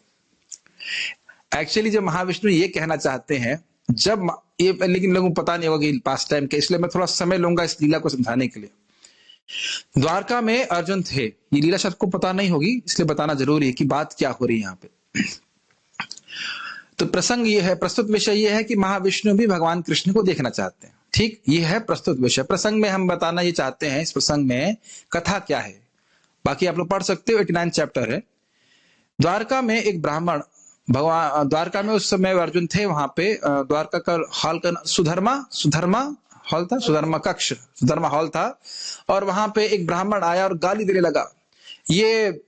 एक्चुअली जब महाविष्णु ये कहना चाहते हैं, जब ये, लेकिन लोगों को पता नहीं होगा कि पास्ट टाइम के, इसलिए मैं थोड़ा समय लूंगा इस लीला को समझाने के लिए। द्वारका में अर्जुन थे, ये लीला शायद को पता नहीं होगी, इसलिए बताना जरूरी है कि बात क्या हो रही है यहाँ पे। तो प्रसंग ये है, प्रस्तुत विषय ये है कि महाविष्णु भी भगवान कृष्ण को देखना चाहते हैं। ठीक, ये है प्रस्तुत विषय। प्रसंग में हम बताना ये चाहते हैं, इस प्रसंग में कथा क्या है, बाकी आप लोग पढ़ सकते हो, 89 चैप्टर है। द्वारका में एक ब्राह्मण, भगवान द्वारका में उस समय अर्जुन थे, वहां पे द्वारका का हॉल का सुधर्मा हॉल था, सुधर्मा कक्ष, सुधर्मा हॉल था। और वहां पे एक ब्राह्मण आया और गाली देने लगा, ये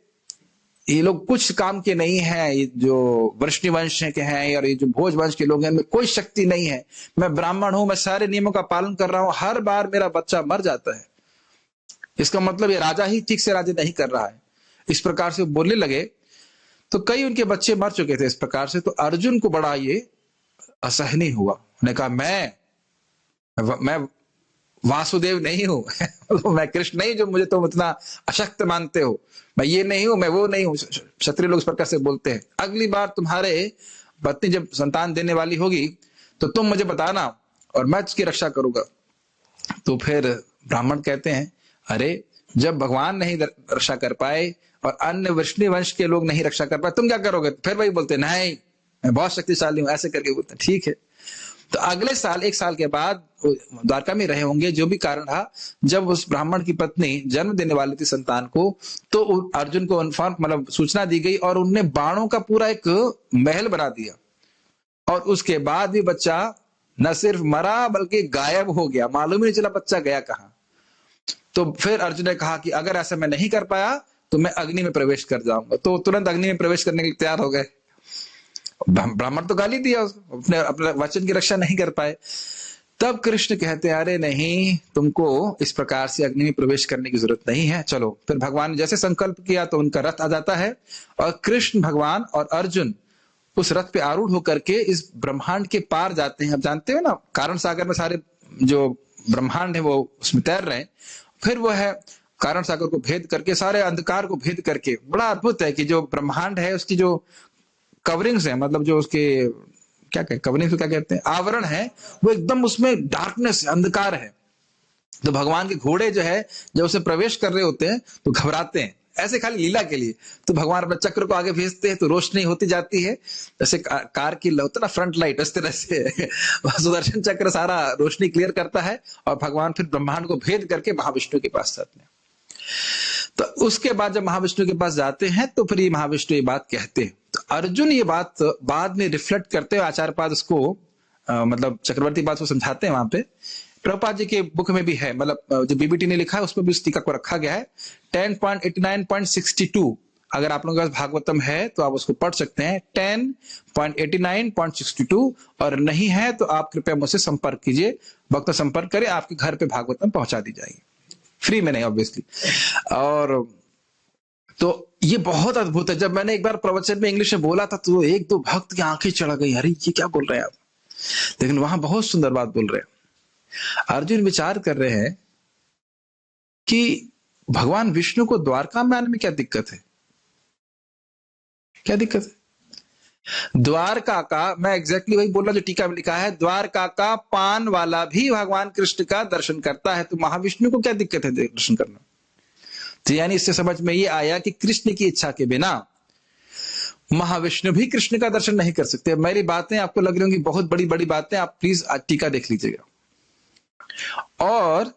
लोग कुछ काम के नहीं है, ये जो वृष्णि वंश के हैं और ये जो भोज वंश के लोग हैं, इनमें कोई शक्ति नहीं है। मैं ब्राह्मण हूं, मैं सारे नियमों का पालन कर रहा हूं, हर बार मेरा बच्चा मर जाता है। इसका मतलब ये राजा ही ठीक से राज्य नहीं कर रहा है। इस प्रकार से बोलने लगे तो कई उनके बच्चे मर चुके थे इस प्रकार से। तो अर्जुन को बड़ा ये असहनीय हुआ। उन्होंने कहा, मैं वासुदेव नहीं हूं मैं कृष्ण नहीं जो मुझे तुम इतना अशक्त मानते हो, मैं ये नहीं हूं, मैं वो नहीं हूं। क्षत्रिय लोग इस प्रकार से बोलते हैं। अगली बार तुम्हारे पत्नी जब संतान देने वाली होगी तो तुम मुझे बताना और मैं उसकी रक्षा करूंगा। तो फिर ब्राह्मण कहते हैं, अरे जब भगवान नहीं रक्षा कर पाए और अन्य वैष्णव वंश के लोग नहीं रक्षा कर पाए, तुम क्या करोगे? फिर वही बोलते नहीं मैं बहुत शक्तिशाली हूं, ऐसे करके बोलते हैं। ठीक है, तो अगले साल 1 साल के बाद द्वारका में रहे होंगे, जो भी कारण था, जब उस ब्राह्मण की पत्नी जन्म देने वाली थी संतान को, तो अर्जुन को इन्फॉर्म मतलब सूचना दी गई और उनने बाणों का पूरा एक महल बना दिया। और उसके बाद भी बच्चा न सिर्फ मरा बल्कि गायब हो गया, मालूम ही नहीं चला बच्चा गया कहां। तो फिर अर्जुन ने कहा कि अगर ऐसा मैं नहीं कर पाया तो मैं अग्नि में प्रवेश कर जाऊंगा। तो तुरंत अग्नि में प्रवेश करने के लिए तैयार हो गए। ब्राह्मण तो गाली दिया, अपने अपने वचन की रक्षा नहीं कर पाए। तब कृष्ण कहते हैं, अरे नहीं, तुमको इस प्रकार से अग्नि में प्रवेश करने की जरूरत नहीं है, चलो। फिर भगवान ने जैसे संकल्प किया तो उनका रथ आ जाता है और कृष्ण भगवान और अर्जुन उस रथ पे आरूढ़ होकर के इस ब्रह्मांड के पार जाते हैं। अब जानते हो ना, कारण सागर में सारे जो ब्रह्मांड है वो उसमें तैर रहे हैं। फिर वो है कारण सागर को भेद करके, सारे अंधकार को भेद करके, बड़ा अद्भुत है कि जो ब्रह्मांड है उसकी जो कवरिंग्स है, मतलब जो उसके क्या कहते, कवरिंग्स क्या कहते हैं, आवरण है, वो एकदम उसमें डार्कनेस अंधकार है। तो भगवान के घोड़े जो है जब उसे प्रवेश कर रहे होते हैं तो घबराते हैं, ऐसे खाली लीला के लिए। तो भगवान अपने चक्र को आगे भेजते हैं तो रोशनी होती जाती है, जैसे कार की होता ना फ्रंट लाइट, इस तरह से सुदर्शन चक्र सारा रोशनी क्लियर करता है और भगवान फिर ब्रह्मांड को भेद करके महाविष्णु के पास जाते हैं। तो उसके बाद जब महाविष्णु के पास जाते हैं तो फिर ये महाविष्णु ये बात कहते हैं। तो अर्जुन ये बात बाद में रिफ्लेक्ट करते हुए आचार्य पाद उसको मतलब चक्रवर्ती पाद को समझाते हैं। वहां पे प्रभुपाद जी के बुक में भी है, मतलब जो बीबीटी ने लिखा है उसमें भी उस टीका को रखा गया है। 10.89.62 अगर आप लोगों के पास भागवतम है तो आप उसको पढ़ सकते हैं, 10.89.62। और नहीं है तो आप कृपया मुझसे संपर्क कीजिए, भक्त संपर्क करें, आपके घर पे भागवतम पहुंचा दी जाएगी, फ्री में नहीं ऑब्वियसली। और तो ये बहुत अद्भुत है। जब मैंने एक बार प्रवचन में इंग्लिश में बोला था तो 1-2 भक्त की आंखें चढ़ गई, अरे ये क्या बोल रहे हैं आप, लेकिन वहां बहुत सुंदर बात बोल रहे हैं। अर्जुन विचार कर रहे हैं कि भगवान विष्णु को द्वारका में आने में क्या दिक्कत है, क्या दिक्कत है। द्वारका का, मैं एग्जैक्टली वही बोल रहा जो टीका में लिखा है, द्वारका का पान वाला भी भगवान कृष्ण का दर्शन करता है, तो महाविष्णु को क्या दिक्कत है दर्शन करना। तो यानी इससे समझ में ये आया कि कृष्ण की इच्छा के बिना महाविष्णु भी कृष्ण का दर्शन नहीं कर सकते। मेरी बातें आपको लग रही होंगी बहुत बड़ी बड़ी बातें, आप प्लीज टीका देख लीजिएगा। और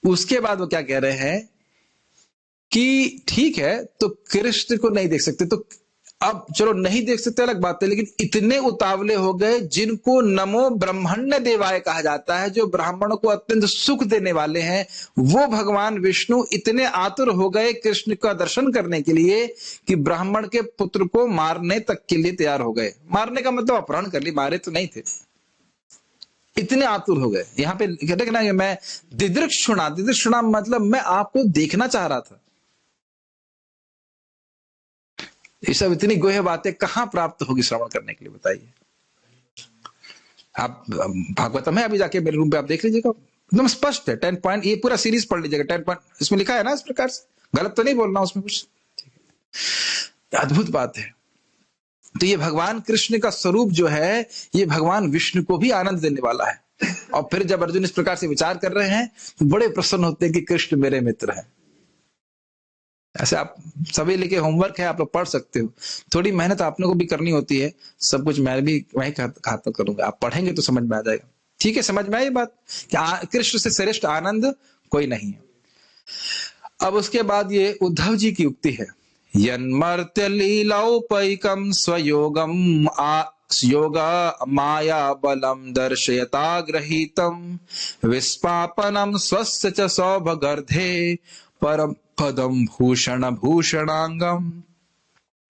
उसके बाद वो क्या कह रहे हैं कि ठीक है तो कृष्ण को नहीं देख सकते, तो अब चलो नहीं देख सकते अलग बात है, लेकिन इतने उतावले हो गए जिनको नमो ब्रह्मण्य देवाय कहा जाता है, जो ब्राह्मणों को अत्यंत सुख देने वाले हैं, वो भगवान विष्णु इतने आतुर हो गए कृष्ण का दर्शन करने के लिए कि ब्राह्मण के पुत्र को मारने तक के लिए तैयार हो गए। मारने का मतलब अपहरण कर ली, मारे तो नहीं थे, इतने आतुर हो गए। यहाँ पे कहते ना मैं दिदृक्षुणा मतलब मैं आपको देखना चाह रहा था। ये सब इतनी गोहे बातें कहां प्राप्त होगी श्रवण करने के लिए, बताइए। आप भागवतम है, अभी जाके मेरे रूम पे आप देख लीजिएगा, एकदम स्पष्ट है। 10 पॉइंट, ये पूरा सीरीज पढ़ लीजिएगा। 10 पॉइंट इसमें लिखा है ना, इस प्रकार से गलत तो नहीं बोलना उसमें कुछ, अद्भुत बात है। तो ये भगवान कृष्ण का स्वरूप जो है ये भगवान विष्णु को भी आनंद देने वाला है। और फिर जब अर्जुन इस प्रकार से विचार कर रहे हैं तो बड़े प्रसन्न होते हैं कि कृष्ण मेरे मित्र हैं। ऐसे आप सभी लेके होमवर्क है, आप लोग पढ़ सकते हो। थोड़ी मेहनत आप लोगों को भी करनी होती है, सब कुछ मैं भी वही खाता करूंगा, आप पढ़ेंगे तो समझ में आ जाएगा। ठीक है, समझ में आई बात कि कृष्ण से श्रेष्ठ आनंद कोई नहीं है। अब उसके बाद ये उद्धव जी की उक्ति है, यन्मर्त्य लीलौपैकम स्वयोगम योगा माया बलम दर्शयताग्रहीतम विस्पापनम स्वस्य च सौभगर्धे परम पदम भूषण भूषणांगम।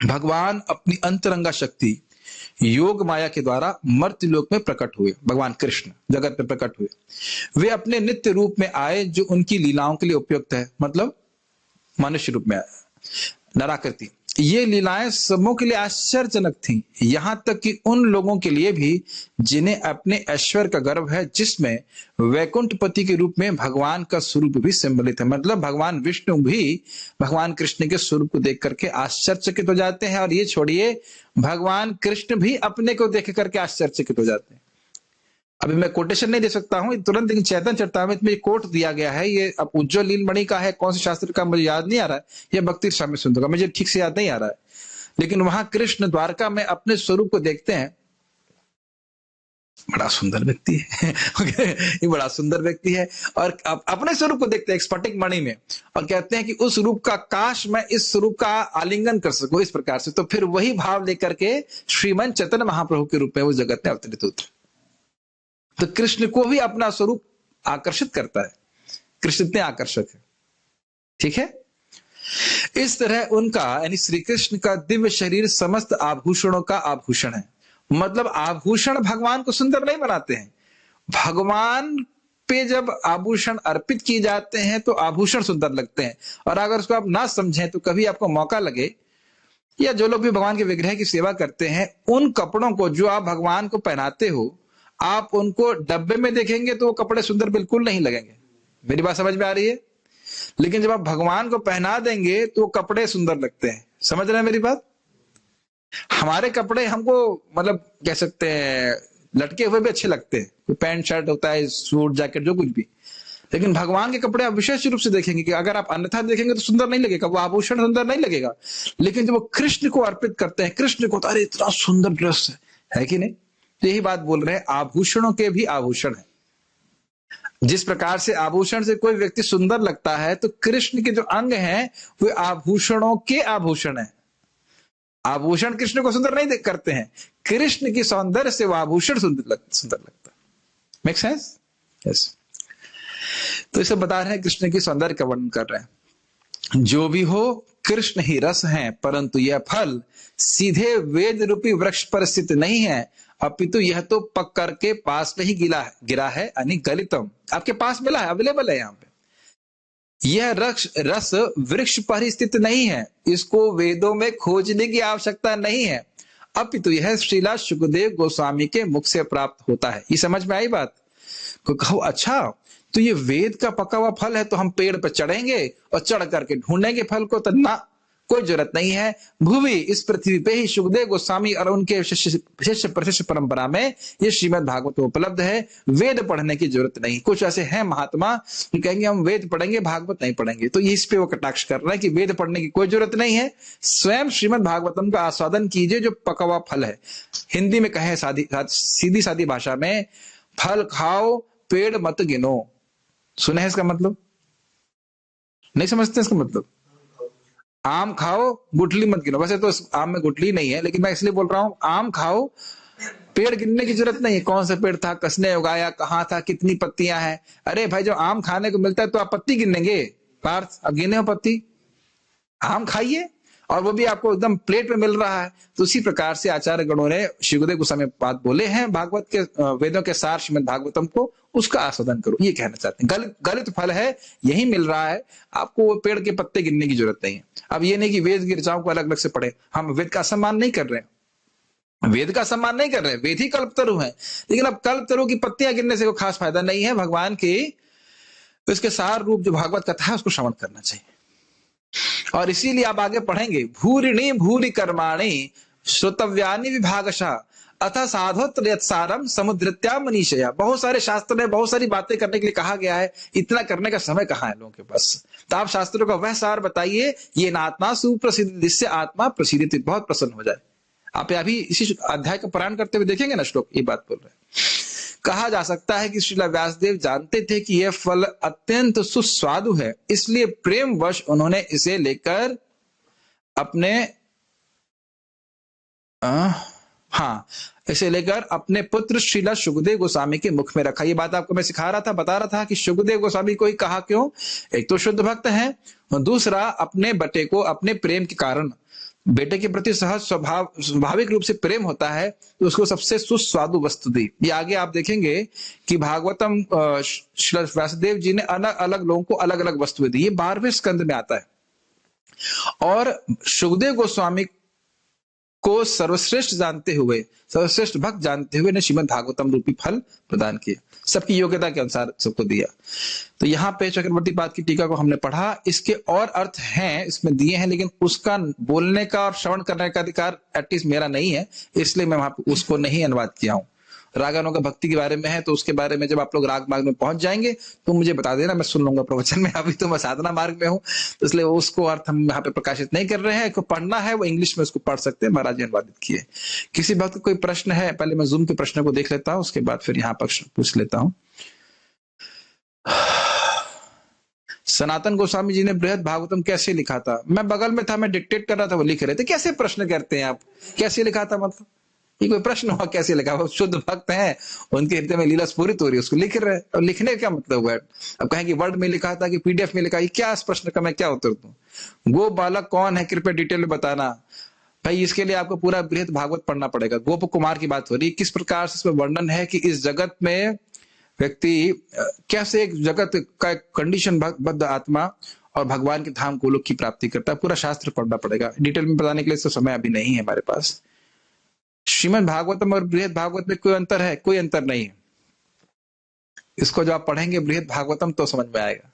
भगवान अपनी अंतरंगा शक्ति योग माया के द्वारा मर्त्य लोक में प्रकट हुए। भगवान कृष्ण जगत में प्रकट हुए, वे अपने नित्य रूप में आए जो उनकी लीलाओं के लिए उपयुक्त है, मतलब मनुष्य रूप में आए, नराकृति। ये लीलाएं सबों के लिए आश्चर्यजनक थीं, यहां तक कि उन लोगों के लिए भी जिन्हें अपने ऐश्वर्य का गर्व है, जिसमें वैकुंठपति के रूप में भगवान का स्वरूप भी सम्मिलित है। मतलब भगवान विष्णु भी भगवान कृष्ण के स्वरूप को देख करके आश्चर्यचकित हो जाते हैं, और ये छोड़िए, भगवान कृष्ण भी अपने को देख करके आश्चर्यचकित हो जाते हैं। अभी मैं कोटेशन नहीं दे सकता हूं तुरंत, लेकिन चैतन्य चरितामृत में कोट दिया गया है। ये अब उज्ज्वल लीलमणि का है, कौन से शास्त्र का मुझे याद नहीं आ रहा है, ये भक्ति स्वामी सुंदर का, मुझे ठीक से याद नहीं आ रहा है। लेकिन वहां कृष्ण द्वारका में अपने स्वरूप को देखते हैं, बड़ा सुंदर व्यक्ति है ये बड़ा सुंदर व्यक्ति है, और अपने स्वरूप को देखते हैं स्फटिक मणि में, और कहते हैं कि उस रूप का काश मैं इस स्वरूप का आलिंगन कर सकूं इस प्रकार से। तो फिर वही भाव लेकर के श्रीमन चैतन्य महाप्रभु के रूप में वो जगत में अवतरित होते। तो कृष्ण को भी अपना स्वरूप आकर्षित करता है, कृष्ण इतने आकर्षक है। ठीक है, इस तरह उनका यानी श्री कृष्ण का दिव्य शरीर समस्त आभूषणों का आभूषण है। मतलब आभूषण भगवान को सुंदर नहीं बनाते हैं, भगवान पे जब आभूषण अर्पित किए जाते हैं तो आभूषण सुंदर लगते हैं। और अगर उसको आप ना समझें तो कभी आपको मौका लगे, या जो लोग भी भगवान के विग्रह की सेवा करते हैं, उन कपड़ों को जो आप भगवान को पहनाते हो, आप उनको डब्बे में देखेंगे तो वो कपड़े सुंदर बिल्कुल नहीं लगेंगे। मेरी बात समझ में आ रही है? लेकिन जब आप भगवान को पहना देंगे तो कपड़े सुंदर लगते हैं। समझ रहे हैं मेरी बात? हमारे कपड़े हमको मतलब कह सकते हैं लटके हुए भी अच्छे लगते हैं, कोई पैंट शर्ट होता है, सूट जैकेट जो कुछ भी। लेकिन भगवान के कपड़े आप विशेष रूप से देखेंगे कि अगर आप अन्यथा देखेंगे तो सुंदर नहीं लगेगा, वो आभूषण सुंदर नहीं लगेगा। लेकिन जब वो कृष्ण को अर्पित करते हैं, कृष्ण को, तो अरे इतना सुंदर ड्रेस है कि नहीं? यही बात बोल रहे हैं, आभूषणों के भी आभूषण है। जिस प्रकार से आभूषण से कोई व्यक्ति सुंदर लगता है, तो कृष्ण के जो अंग हैं वे आभूषणों के आभूषण है। आभूषण कृष्ण को सुंदर नहीं करते हैं, कृष्ण की सौंदर्य से वो आभूषण सुंदर लगता है। Make sense? यस। तो इसे बता रहे हैं, कृष्ण की सौंदर्य का वर्णन कर रहे हैं। जो भी हो, कृष्ण ही रस हैं, परंतु यह फल सीधे वेद रूपी वृक्ष पर स्थित नहीं है, अपितु यह तो पक करके पास में ही गिरा है, यानी गलितम, आपके पास मिला है, अवेलेबल है यहाँ पे। यह रस वृक्ष पर ही स्थित नहीं है, इसको वेदों में खोजने की आवश्यकता नहीं है, अपितु यह श्रीला शुकदेव गोस्वामी के मुख से प्राप्त होता है। ये समझ में आई बात? को कहो अच्छा, तो ये वेद का पका हुआ फल है, तो हम पेड़ पर चढ़ेंगे और चढ़ करके ढूंढेंगे फल को? तो ना, कोई जरूरत नहीं है। भूवि, इस पृथ्वी पे ही सुखदेव गोस्वामी और उनके शिष्य प्रशिष्य परंपरा में ये श्रीमद् भागवत उपलब्ध है। वेद पढ़ने की जरूरत नहीं। कुछ ऐसे हैं महात्मा जो कहेंगे हम वेद पढ़ेंगे, भागवत नहीं पढ़ेंगे, तो इस पे वो कटाक्ष कर रहे हैं कि वेद पढ़ने की कोई जरूरत नहीं है। स्वयं श्रीमद् भागवतम का आस्वादन कीजिए, जो पका हुआ फल है। हिंदी में कहे सीधी सादी भाषा में, फल खाओ पेड़ मत गिनो। सुने हैं इसका मतलब? नहीं समझते इसका मतलब? आम खाओ गुठली मत गिनो। वैसे तो आम में गुठली नहीं है, लेकिन मैं इसलिए बोल रहा हूं आम खाओ, पेड़ गिनने की जरूरत नहीं है। कौन सा पेड़ था, किसने उगाया, कहाँ था, कितनी पत्तियां हैं। अरे भाई, जो आम खाने को मिलता है तो आप पत्ती गिनेंगे पार्थ? अब गिने हो पत्ती? आम खाइए, और वो भी आपको एकदम प्लेट में मिल रहा है। तो उसी प्रकार से आचार्य गणों ने शिवदेव गोस्वामी बात बोले हैं, भागवत के वेदों के सार श्रीमद् भागवतम को, उसका आस्वादन करो, ये कहना चाहते हैं। गलित फल है, यही मिल रहा है आपको, पेड़ के पत्ते गिनने की जरूरत नहीं है। अब ये नहीं कि वेद गिरजाओं को अलग अलग से पढ़े, हम वेद का सम्मान नहीं कर रहे हैं, वेद का सम्मान नहीं कर रहे हैं, वेद ही कल्पतरु है। लेकिन अब कल्पतरु की पत्तियां गिनने से कोई खास फायदा नहीं है। भगवान की तो इसके सार रूप जो भागवत कथा है उसको श्रवण करना चाहिए। और इसीलिए आप आगे पढ़ेंगे, भूरिणी भूरि कर्माणि श्रोतव्यानि विभागशः अतः साधोत्र यत्सारम समुद्रत्या मनीषया। बहुत सारे शास्त्र में बहुत सारी बातें करने के लिए कहा गया है, इतना करने का समय कहाँ है लोगों के पास? तो आप शास्त्रों का वह सार बताइए, ये नात्मा सुप्रसिद्ध, जिससे आत्मा प्रसिद्ध बहुत प्रसन्न हो जाए। आप अभी इसी अध्याय का पारायण करते हुए देखेंगे ना श्लोक, ये बात बोल रहे हैं। कहा जा सकता है कि श्रीला व्यासदेव जानते थे कि यह फल अत्यंत सुस्वादु है, इसलिए प्रेम वश उन्होंने इसे लेकर अपने पुत्र श्रीला शुकदेव गोस्वामी के मुख में रखा। ये बात आपको मैं सिखा रहा था, बता रहा था कि शुकदेव गोस्वामी को ही कहा क्यों? एक तो शुद्ध भक्त है, दूसरा अपने बेटे को अपने प्रेम के कारण, बेटे के प्रति सहज स्वाभाविक रूप से प्रेम होता है, तो उसको सबसे सुस्वादु वस्तु दी। ये आगे आप देखेंगे कि भागवतम व्यासदेव जी ने अलग अलग लोगों को अलग अलग वस्तुएं दी। ये 12वें स्कंद में आता है। और सुखदेव गोस्वामी को सर्वश्रेष्ठ जानते हुए, सर्वश्रेष्ठ भक्त जानते हुए ने श्रीमद् भागवतम रूपी फल प्रदान किया, सबकी योग्यता के अनुसार सबको दिया। तो यहाँ पे चक्रवर्ती पाद की टीका को हमने पढ़ा, इसके और अर्थ हैं इसमें दिए हैं, लेकिन उसका बोलने का और श्रवण करने का अधिकार एटलीस्ट मेरा नहीं है, इसलिए मैं वहां पे उसको नहीं अनुवाद किया हूं। रागानों का भक्ति के बारे में है, तो उसके बारे में जब आप लोग राग मार्ग में पहुंच जाएंगे तो मुझे बता देना, मैं सुन लूंगा प्रवचन में। अभी तो मैं साधना मार्ग में हूं, तो इसलिए उसको अर्थ हम यहाँ पे प्रकाशित नहीं कर रहे हैं। को पढ़ना है वो इंग्लिश में उसको पढ़ सकते हैं, महाराज जी अनुवादित किए। किसी भक्त को कोई प्रश्न है, पहले मैं जूम के प्रश्न को देख लेता हूं, उसके बाद फिर यहाँ पर पूछ लेता हूं। सनातन गोस्वामी जी ने बृहद भागवतम कैसे लिखा था? मैं बगल में था, मैं डिक्टेट कर रहा था, वो लिख रहे थे। कैसे प्रश्न करते हैं आप? कैसे लिखा था मतलब ये कोई प्रश्न हुआ? कैसे लिखा? वो शुद्ध भक्त हैं, उनके हृदय में लीला स्फुरित हो रही है, उसको लिख रहे हैं। और लिखने का क्या मतलब हुआ? अब कहें कि वर्ड में लिखा था कि पीडीएफ में लिखा, ये क्या? इस प्रश्न का मैं क्या उत्तर दूं? गो बालक कौन है, कृपया डिटेल में बताना। भाई इसके लिए आपको पूरा बृहद भागवत पढ़ना पड़ेगा। गोप कुमार की बात हो रही है, किस प्रकार से इसमें वर्णन है कि इस जगत में व्यक्ति कैसे एक जगत का कंडीशन बद्ध आत्मा और भगवान के धाम गोलोक की प्राप्ति करता है। पूरा शास्त्र पढ़ना पड़ेगा, डिटेल में बताने के लिए तो समय अभी नहीं है हमारे पास। श्रीमद् भागवतम और बृहद भागवत में कोई अंतर है? कोई अंतर नहीं है। इसको जब आप पढ़ेंगे बृहद भागवतम तो समझ में आएगा।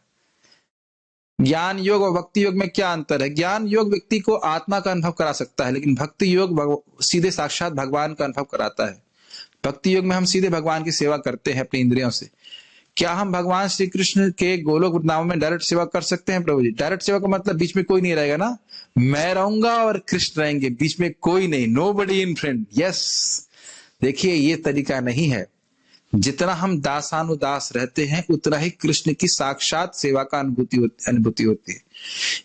ज्ञान योग और भक्ति योग में क्या अंतर है? ज्ञान योग व्यक्ति को आत्मा का अनुभव करा सकता है, लेकिन भक्ति योग सीधे साक्षात भगवान का अनुभव कराता है। भक्ति योग में हम सीधे भगवान की सेवा करते हैं अपनी इंद्रियों से। क्या हम भगवान श्री कृष्ण के गोलोक वृंदावन में डायरेक्ट सेवा कर सकते हैं? प्रभु जी, डायरेक्ट सेवा का मतलब बीच में कोई नहीं रहेगा ना, मैं रहूंगा और कृष्ण रहेंगे, बीच में कोई नहीं, नोबडी इन फ्रंट। यस, देखिए ये तरीका नहीं है। जितना हम दासानुदास रहते हैं उतना ही कृष्ण की साक्षात सेवा का अनुभूति होती है।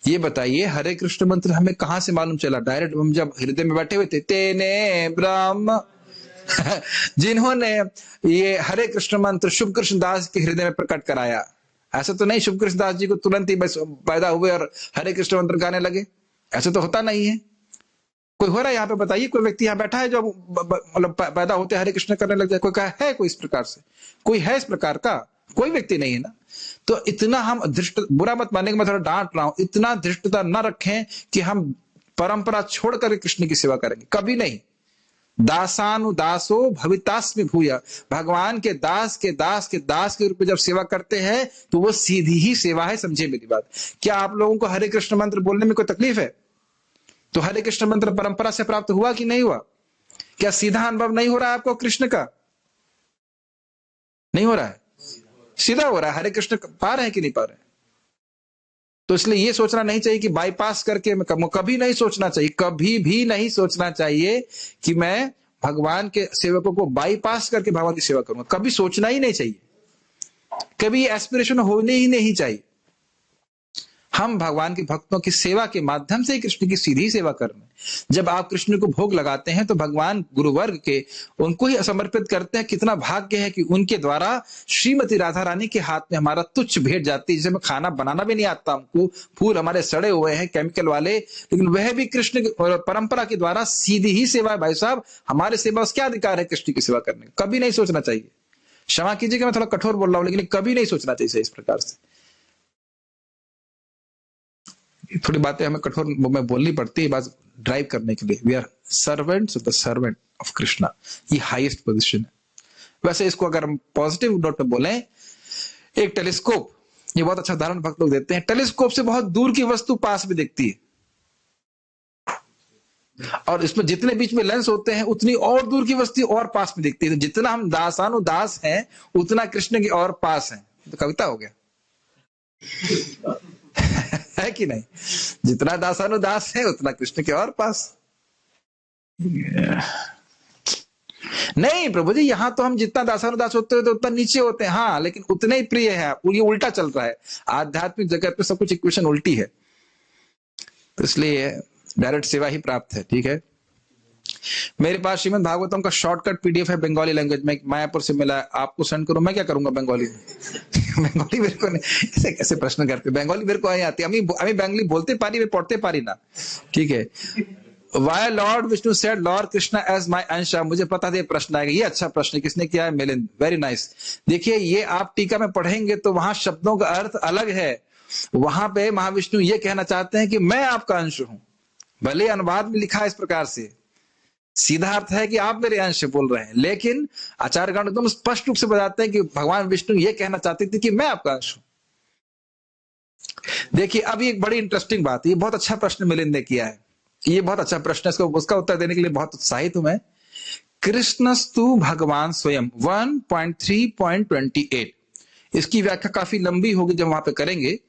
ये बताइए, हरे कृष्ण मंत्र हमें कहां से मालूम चला? डायरेक्ट हम जब हृदय में बैठे हुए थे, तेने ब्रह्म जिन्होंने ये हरे कृष्ण मंत्र शुभ कृष्ण दास के हृदय में प्रकट कराया। ऐसा तो नहीं शुभ कृष्ण दास जी को तुरंत ही बस पैदा हुए और हरे कृष्ण मंत्र गाने लगे, ऐसा तो होता नहीं है। कोई हो रहा है यहाँ पे? बताइए, कोई व्यक्ति यहाँ बैठा है जो मतलब पैदा होते हरे कृष्ण करने लग जाए? कोई कहा है? कोई इस प्रकार से कोई है? इस प्रकार का कोई व्यक्ति नहीं है ना। तो इतना हम धृष्ट, बुरा मत मानने, मैं थोड़ा डांट रहा हूं, इतना धृष्टता न रखें कि हम परंपरा छोड़कर कृष्ण की सेवा करेंगे, कभी नहीं। दासानुदासो भवितास्मि भूया, भगवान के दास के दास के दास के रूप में जब सेवा करते हैं तो वो सीधी ही सेवा है। समझे मेरी बात? क्या आप लोगों को हरे कृष्ण मंत्र बोलने में कोई तकलीफ है? तो हरे कृष्ण मंत्र परंपरा से प्राप्त हुआ कि नहीं हुआ? क्या सीधा अनुभव नहीं हो रहा है आपको कृष्ण का? नहीं हो रहा है, सीधा हो रहा है। हरे कृष्ण पा रहे हैं कि नहीं पा रहे? तो इसलिए ये सोचना नहीं चाहिए कि बाईपास करके मैं करूं। कभी नहीं सोचना चाहिए, कभी भी नहीं सोचना चाहिए कि मैं भगवान के सेवकों को बाईपास करके भगवान की सेवा करूंगा। कभी सोचना ही नहीं चाहिए, कभी एस्पिरेशन होने ही नहीं चाहिए। हम भगवान के भक्तों की सेवा के माध्यम से कृष्ण की सीधी सेवा कर रहे हैं। जब आप कृष्ण को भोग लगाते हैं तो भगवान गुरुवर्ग के उनको ही समर्पित करते हैं। कितना भाग्य है कि उनके द्वारा श्रीमती राधा रानी के हाथ में हमारा तुच्छ भेंट जाती है, जिसे खाना बनाना भी नहीं आता हमको, फूल हमारे सड़े हुए हैं केमिकल वाले, लेकिन वह भी कृष्ण की परंपरा के द्वारा सीधी ही सेवा है। भाई साहब, हमारे सेवा क्या अधिकार है कृष्ण की सेवा करने का? कभी नहीं सोचना चाहिए। क्षमा कीजिएगा मैं थोड़ा कठोर बोल रहा हूं, लेकिन कभी नहीं सोचना चाहिए इस प्रकार से। थोड़ी बातें हमें कठोर में बोलनी पड़ती है बात ड्राइव करने के लिए। We are servants of the servant of Krishna, ये हाईएस्ट पोजीशन है। वैसे इसको अगर हम पॉजिटिव नोट पे बोलें, एक टेलीस्कोप, ये बहुत अच्छा उदाहरण भक्त लोग देते हैं। टेलीस्कोप से बहुत दूर की वस्तु पास में दिखती है, और इसमें जितने बीच में लेंस होते हैं उतनी और दूर की वस्तु और पास में दिखती है। तो जितना हम दासानुदास हैं उतना कृष्ण की और पास है। तो कविता हो गया है कि नहीं? जितना दासानुदास है उतना कृष्ण के और पास। नहीं प्रभु जी, यहां तो हम जितना दासानुदास होते हैं तो उतना नीचे होते हैं। हाँ, लेकिन उतने ही प्रिय है। ये उल्टा चल रहा है आध्यात्मिक जगत में, सब कुछ इक्वेशन उल्टी है। तो इसलिए डायरेक्ट सेवा ही प्राप्त है। ठीक है, मेरे पास श्रीमद् भागवतम का शॉर्टकट पीडीएफ है बंगाली लैंग्वेज में, मायापुर से मिला है। आपको सेंड करूं? मैं क्या करूंगा बंगाली में? बंगाली मेरे को नहीं, ऐसे कैसे प्रश्न करते? बंगाली मेरे को नहीं आती। अमी बंगाली बोलते पारी, मैं पढ़ते पारी ना। ठीक है, why lord Vishnu said lord Krishna as my अंशा। मुझे पता था ये प्रश्न आएगा। ये अच्छा प्रश्न किसने किया है? Milind, very nice. देखिए, ये आप टीका में पढ़ेंगे तो वहां शब्दों का अर्थ अलग है वहां पे महाविष्णु ये कहना चाहते हैं कि मैं आपका अंश हूं। भले अनुवाद में लिखा है इस प्रकार से, सीधा अर्थ है कि आप मेरे अंश बोल रहे हैं, लेकिन आचार्यगण एकदम स्पष्ट रूप से बताते हैं कि भगवान विष्णु ये कहना चाहते थे कि मैं आपका अंश हूं। देखिए अब ये एक बड़ी इंटरेस्टिंग बात है, ये बहुत अच्छा प्रश्न मिलिंद ने किया है, ये बहुत अच्छा प्रश्न है, इसको उसका उत्तर देने के लिए बहुत उत्साहित हूं मैं। कृष्णस्तु भगवान स्वयं 1.3.28, इसकी व्याख्या काफी लंबी होगी जब वहां पे करेंगे,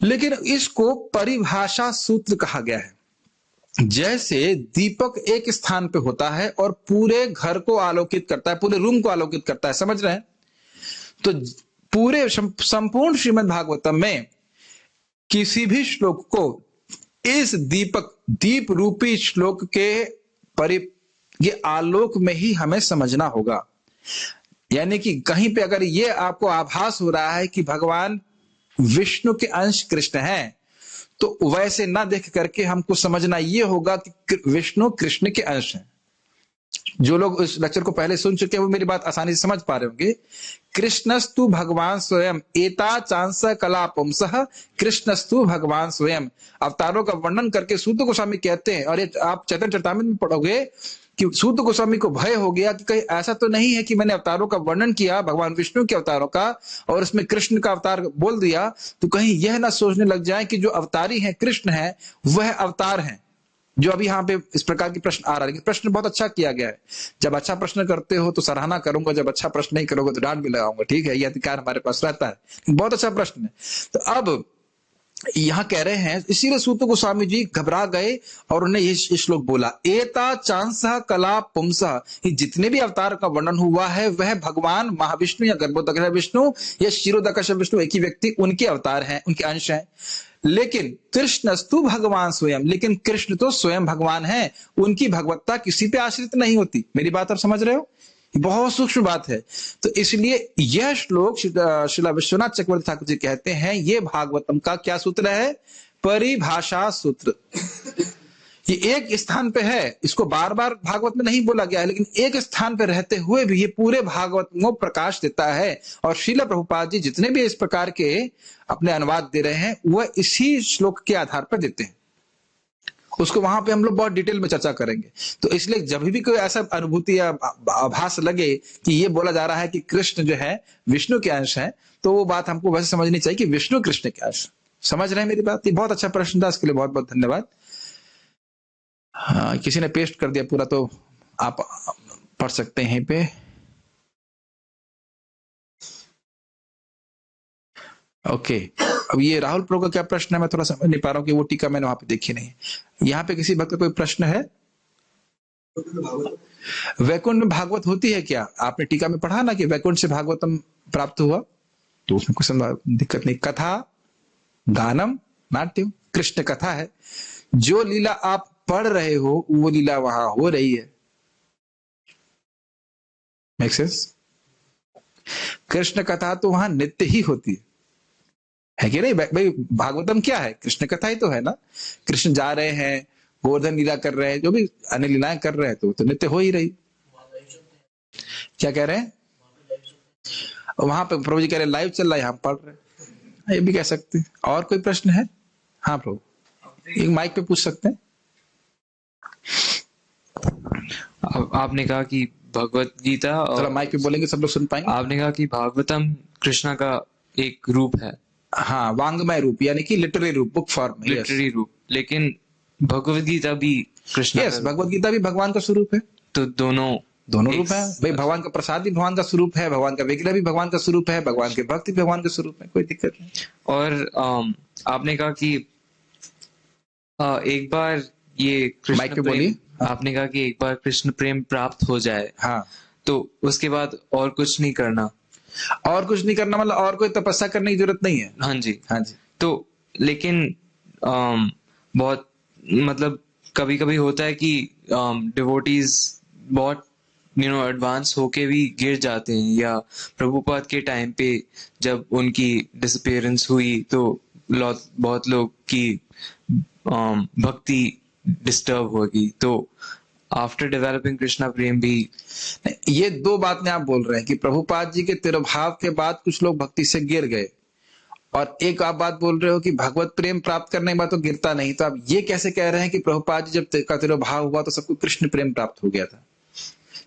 लेकिन इसको परिभाषा सूत्र कहा गया है। जैसे दीपक एक स्थान पे होता है और पूरे घर को आलोकित करता है, पूरे रूम को आलोकित करता है, समझ रहे हैं? तो पूरे संपूर्ण श्रीमद् भागवतम में किसी भी श्लोक को इस दीप रूपी श्लोक के ये आलोक में ही हमें समझना होगा। यानी कि कहीं पे अगर ये आपको आभास हो रहा है कि भगवान विष्णु के अंश कृष्ण हैं, तो वैसे ना देख करके हमको समझना ये होगा कि विष्णु कृष्ण के अंश हैं। जो लोग इस लेक्चर को पहले सुन चुके हैं वो मेरी बात आसानी से समझ पा रहे होंगे। कृष्णस्तु भगवान स्वयं एता चांस कला पुंसः, कृष्णस्तु भगवान स्वयं। अवतारों का वर्णन करके सूत गोस्वामी कहते हैं, और ये आप चैतन्य चरितामृत में पढ़ोगे कि सूत गोस्वामी को भय हो गया कि कहीं ऐसा तो नहीं है कि मैंने अवतारों का वर्णन किया भगवान विष्णु के अवतारों का और इसमें कृष्ण का अवतार बोल दिया, तो कहीं यह ना सोचने लग जाए कि जो अवतारी हैं कृष्ण है वह अवतार हैं। जो अभी यहाँ पे इस प्रकार की प्रश्न आ रहा है, लेकिन प्रश्न बहुत अच्छा किया गया है। जब अच्छा प्रश्न करते हो तो सराहना करूंगा, जब अच्छा प्रश्न नहीं करोगे तो डांट भी लगाऊंगा, ठीक है, यह अधिकार हमारे पास रहता है। बहुत अच्छा प्रश्न है। तो अब यहां कह रहे हैं, इसीलिए सूत गोस्वामी जी घबरा गए और उन्हें ये श्लोक बोला, एता चांसः कला पुंसः। जितने भी अवतार का वर्णन हुआ है वह भगवान महाविष्णु या गर्भोदक विष्णु या क्षीरोदक विष्णु एक ही व्यक्ति, उनके अवतार हैं, उनके अंश हैं। लेकिन कृष्णस्तु भगवान स्वयं, लेकिन कृष्ण तो स्वयं भगवान है, उनकी भगवत्ता किसी पे आश्रित नहीं होती। मेरी बात आप समझ रहे हो? बहुत सूक्ष्म बात है। तो इसलिए यह श्लोक श्रील विश्वनाथ चक्रवर्ती ठाकुर जी कहते हैं, यह भागवतम का क्या सूत्र है? परिभाषा सूत्र। ये एक स्थान पे है, इसको बार बार भागवत में नहीं बोला गया है, लेकिन एक स्थान पे रहते हुए भी ये पूरे भागवत को प्रकाश देता है। और श्रील प्रभुपाद जी जितने भी इस प्रकार के अपने अनुवाद दे रहे हैं वह इसी श्लोक के आधार पर देते हैं। उसको वहां पे हम लोग बहुत डिटेल में चर्चा करेंगे। तो इसलिए जब भी कोई ऐसा अनुभूति या आभास लगे कि ये बोला जा रहा है कि कृष्ण जो है विष्णु के अंश है, तो वो बात हमको वैसे समझनी चाहिए कि विष्णु कृष्ण के अंश। समझ रहे हैं मेरी बात? ये बहुत अच्छा प्रश्न था, इसके लिए बहुत बहुत धन्यवाद। हाँ, किसी ने पेस्ट कर दिया पूरा, तो आप पढ़ सकते हैं पे। ओके, अब ये राहुल प्रो का क्या प्रश्न है, मैं थोड़ा समझ नहीं पा रहा हूँ कि वो टीका मैंने वहां पे देखी नहीं। यहाँ पे किसी भक्त का कोई प्रश्न है? वैकुंठ में भागवत होती है क्या? आपने टीका में पढ़ा ना कि वैकुंठ से भागवतम प्राप्त हुआ, तो उसमें कुछ दिक्कत नहीं। कथा गानम नाट्यम, कृष्ण कथा है। जो लीला आप पढ़ रहे हो वो लीला वहां हो रही है। Make sense? कृष्ण कथा तो वहां नित्य ही होती है कि नहीं भाई? भागवतम क्या है? कृष्ण कथा ही तो है ना। कृष्ण जा रहे हैं, गोवर्धन लीला कर रहे हैं, जो भी अन्य लीलाएं कर रहे हैं, तो नित्य हो ही रही। क्या कह रहे हैं? वहां पे प्रभु जी कह रहे लाइव चल रहा है, हम पढ़ रहे हैं, ये भी कह सकते हैं। और कोई प्रश्न है? हाँ प्रभु, एक माइक पे पूछ सकते हैं। आपने कहा कि भगवत गीता, और माइक पे बोलेंगे सब लोग सुन पाएंगे। आपने कहा कि भागवतम कृष्णा का एक रूप है। हाँ, वांग्मय रूप, यानी कि लिटरेरी रूप, बुक फॉर्म, लिटरेरी रूप। लेकिन भगवत गीता भी कृष्ण, यस, भगवत गीता भी भगवान का स्वरूप है। तो दोनों रूप है भाई। भगवान का प्रसाद भी भगवान का स्वरूप है, भगवान का विग्रह भी भगवान का स्वरूप है, भगवान के भक्ति भी भगवान का स्वरूप है, कोई दिक्कत नहीं। और आपने कहा कि एक बार ये माइक पे बोलिए। आपने कहा कि एक बार कृष्ण प्रेम प्राप्त हो जाए, हाँ, तो उसके बाद और कुछ नहीं करना। और कुछ नहीं करना मतलब और कोई तपस्या करने की जरूरत नहीं है। हाँ जी, हाँ जी। तो लेकिन बहुत मतलब कभी कभी होता है कि डिवोटीज बहुत एडवांस होके भी गिर जाते हैं, या प्रभुपाद के टाइम पे जब उनकी डिसअपीयरेंस हुई तो बहुत लोग की भक्ति डिस्टर्ब होगी। तो आफ्टर डेवलपिंग कृष्णा प्रेम भी, ये दो बातें आप बोल रहे हैं कि प्रभुपाद जी के तिरुभाव के बाद कुछ लोग भक्ति से गिर गए, और एक आप बात बोल रहे हो कि भगवत प्रेम प्राप्त करने के बाद तो गिरता नहीं, तो आप ये कैसे कह रहे हैं कि प्रभुपाद जी जब का तिरोभाव हुआ तो सबको कृष्ण प्रेम प्राप्त हो गया था?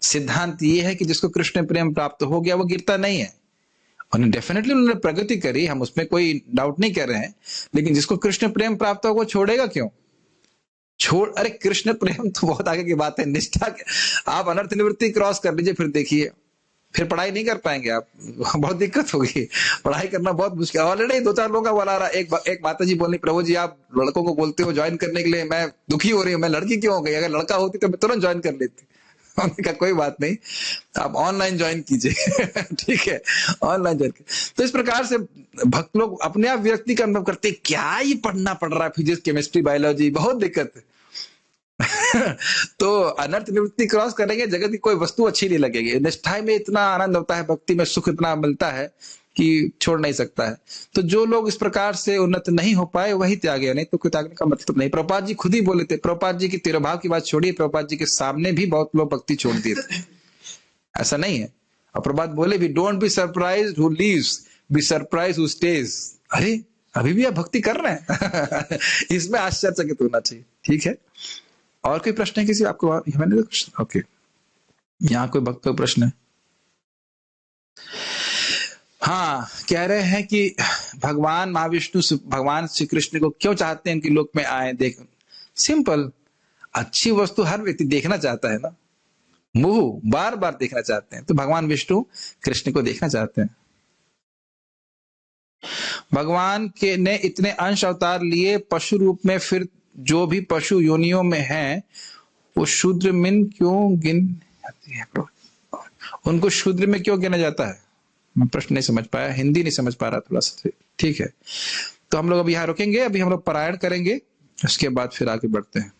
सिद्धांत ये है कि जिसको कृष्ण प्रेम प्राप्त हो गया वो गिरता नहीं है। उन्होंने डेफिनेटली उन्होंने प्रगति करी, हम उसमें कोई डाउट नहीं कर रहे हैं, लेकिन जिसको कृष्ण प्रेम प्राप्त हो वो छोड़ेगा क्यों? अरे कृष्ण प्रेम तो बहुत आगे की बात है, निष्ठा आप अनर्थ निवृत्ति क्रॉस कर लीजिए, फिर देखिए, फिर पढ़ाई नहीं कर पाएंगे आप, बहुत दिक्कत होगी, पढ़ाई करना बहुत मुश्किल। ऑलरेडी 2-4 लोगों का बोला आ रहा, एक माता जी बोलनी, प्रभु जी आप लड़कों को बोलते हो ज्वाइन करने के लिए, मैं दुखी हो रही हूँ, मैं लड़की क्यों हो गई, अगर लड़का होती तो मैं तुरंत ज्वाइन कर लेती। हमने कहा कोई बात नहीं, आप ऑनलाइन ज्वाइन कीजिए। ठीक है, ऑनलाइन ज्वाइन कीजिए। तो इस प्रकार से भक्त लोग अपने आप व्यक्ति का अनुभव करते, क्या ये पढ़ना पड़ रहा है, फिजिक्स केमिस्ट्री बायोलॉजी, बहुत दिक्कत है। तो अनर्थ निवृत्ति क्रॉस करेंगे, जगत की कोई वस्तु अच्छी नहीं लगेगी। निष्ठा में इतना आनंद होता है, भक्ति में सुख इतना मिलता है कि छोड़ नहीं सकता है। तो जो लोग इस प्रकार से उन्नत नहीं हो पाए वही त्यागे, नहीं तो कोई त्यागने का मतलब नहीं। प्रभुपाद जी खुद ही बोले थे, प्रभुपाद जी की तिरोभाव की बात छोड़िए, प्रभुपाद जी के सामने भी बहुत लोग भक्ति छोड़ दिए थे, ऐसा नहीं है। और प्रभुपाद बोले भी, don't be surprised who leaves, be surprised who stays. अरे अभी भी आप भक्ति कर रहे हैं। इसमें आश्चर्यचकित होना चाहिए। ठीक है, और कोई प्रश्न है किसी आपको? मैंने ओके, यहाँ कोई भक्त का प्रश्न है? हाँ, कह रहे हैं कि भगवान महाविष्णु भगवान श्री कृष्ण को क्यों चाहते हैं कि लोक में आए? देख, सिंपल, अच्छी वस्तु हर व्यक्ति देखना चाहता है ना, मुंह बार बार देखना चाहते हैं, तो भगवान विष्णु कृष्ण को देखना चाहते हैं। भगवान के ने इतने अंश अवतार लिए पशु रूप में, फिर जो भी पशु योनियों में हैं वो शूद्र में क्यों उनको शूद्र में क्यों गिना जाता है? मैं प्रश्न नहीं समझ पाया, हिंदी नहीं समझ पा रहा थोड़ा सा। ठीक है, तो हम लोग अभी यहाँ रुकेंगे, अभी हम लोग पारायण करेंगे, उसके बाद फिर आगे बढ़ते हैं।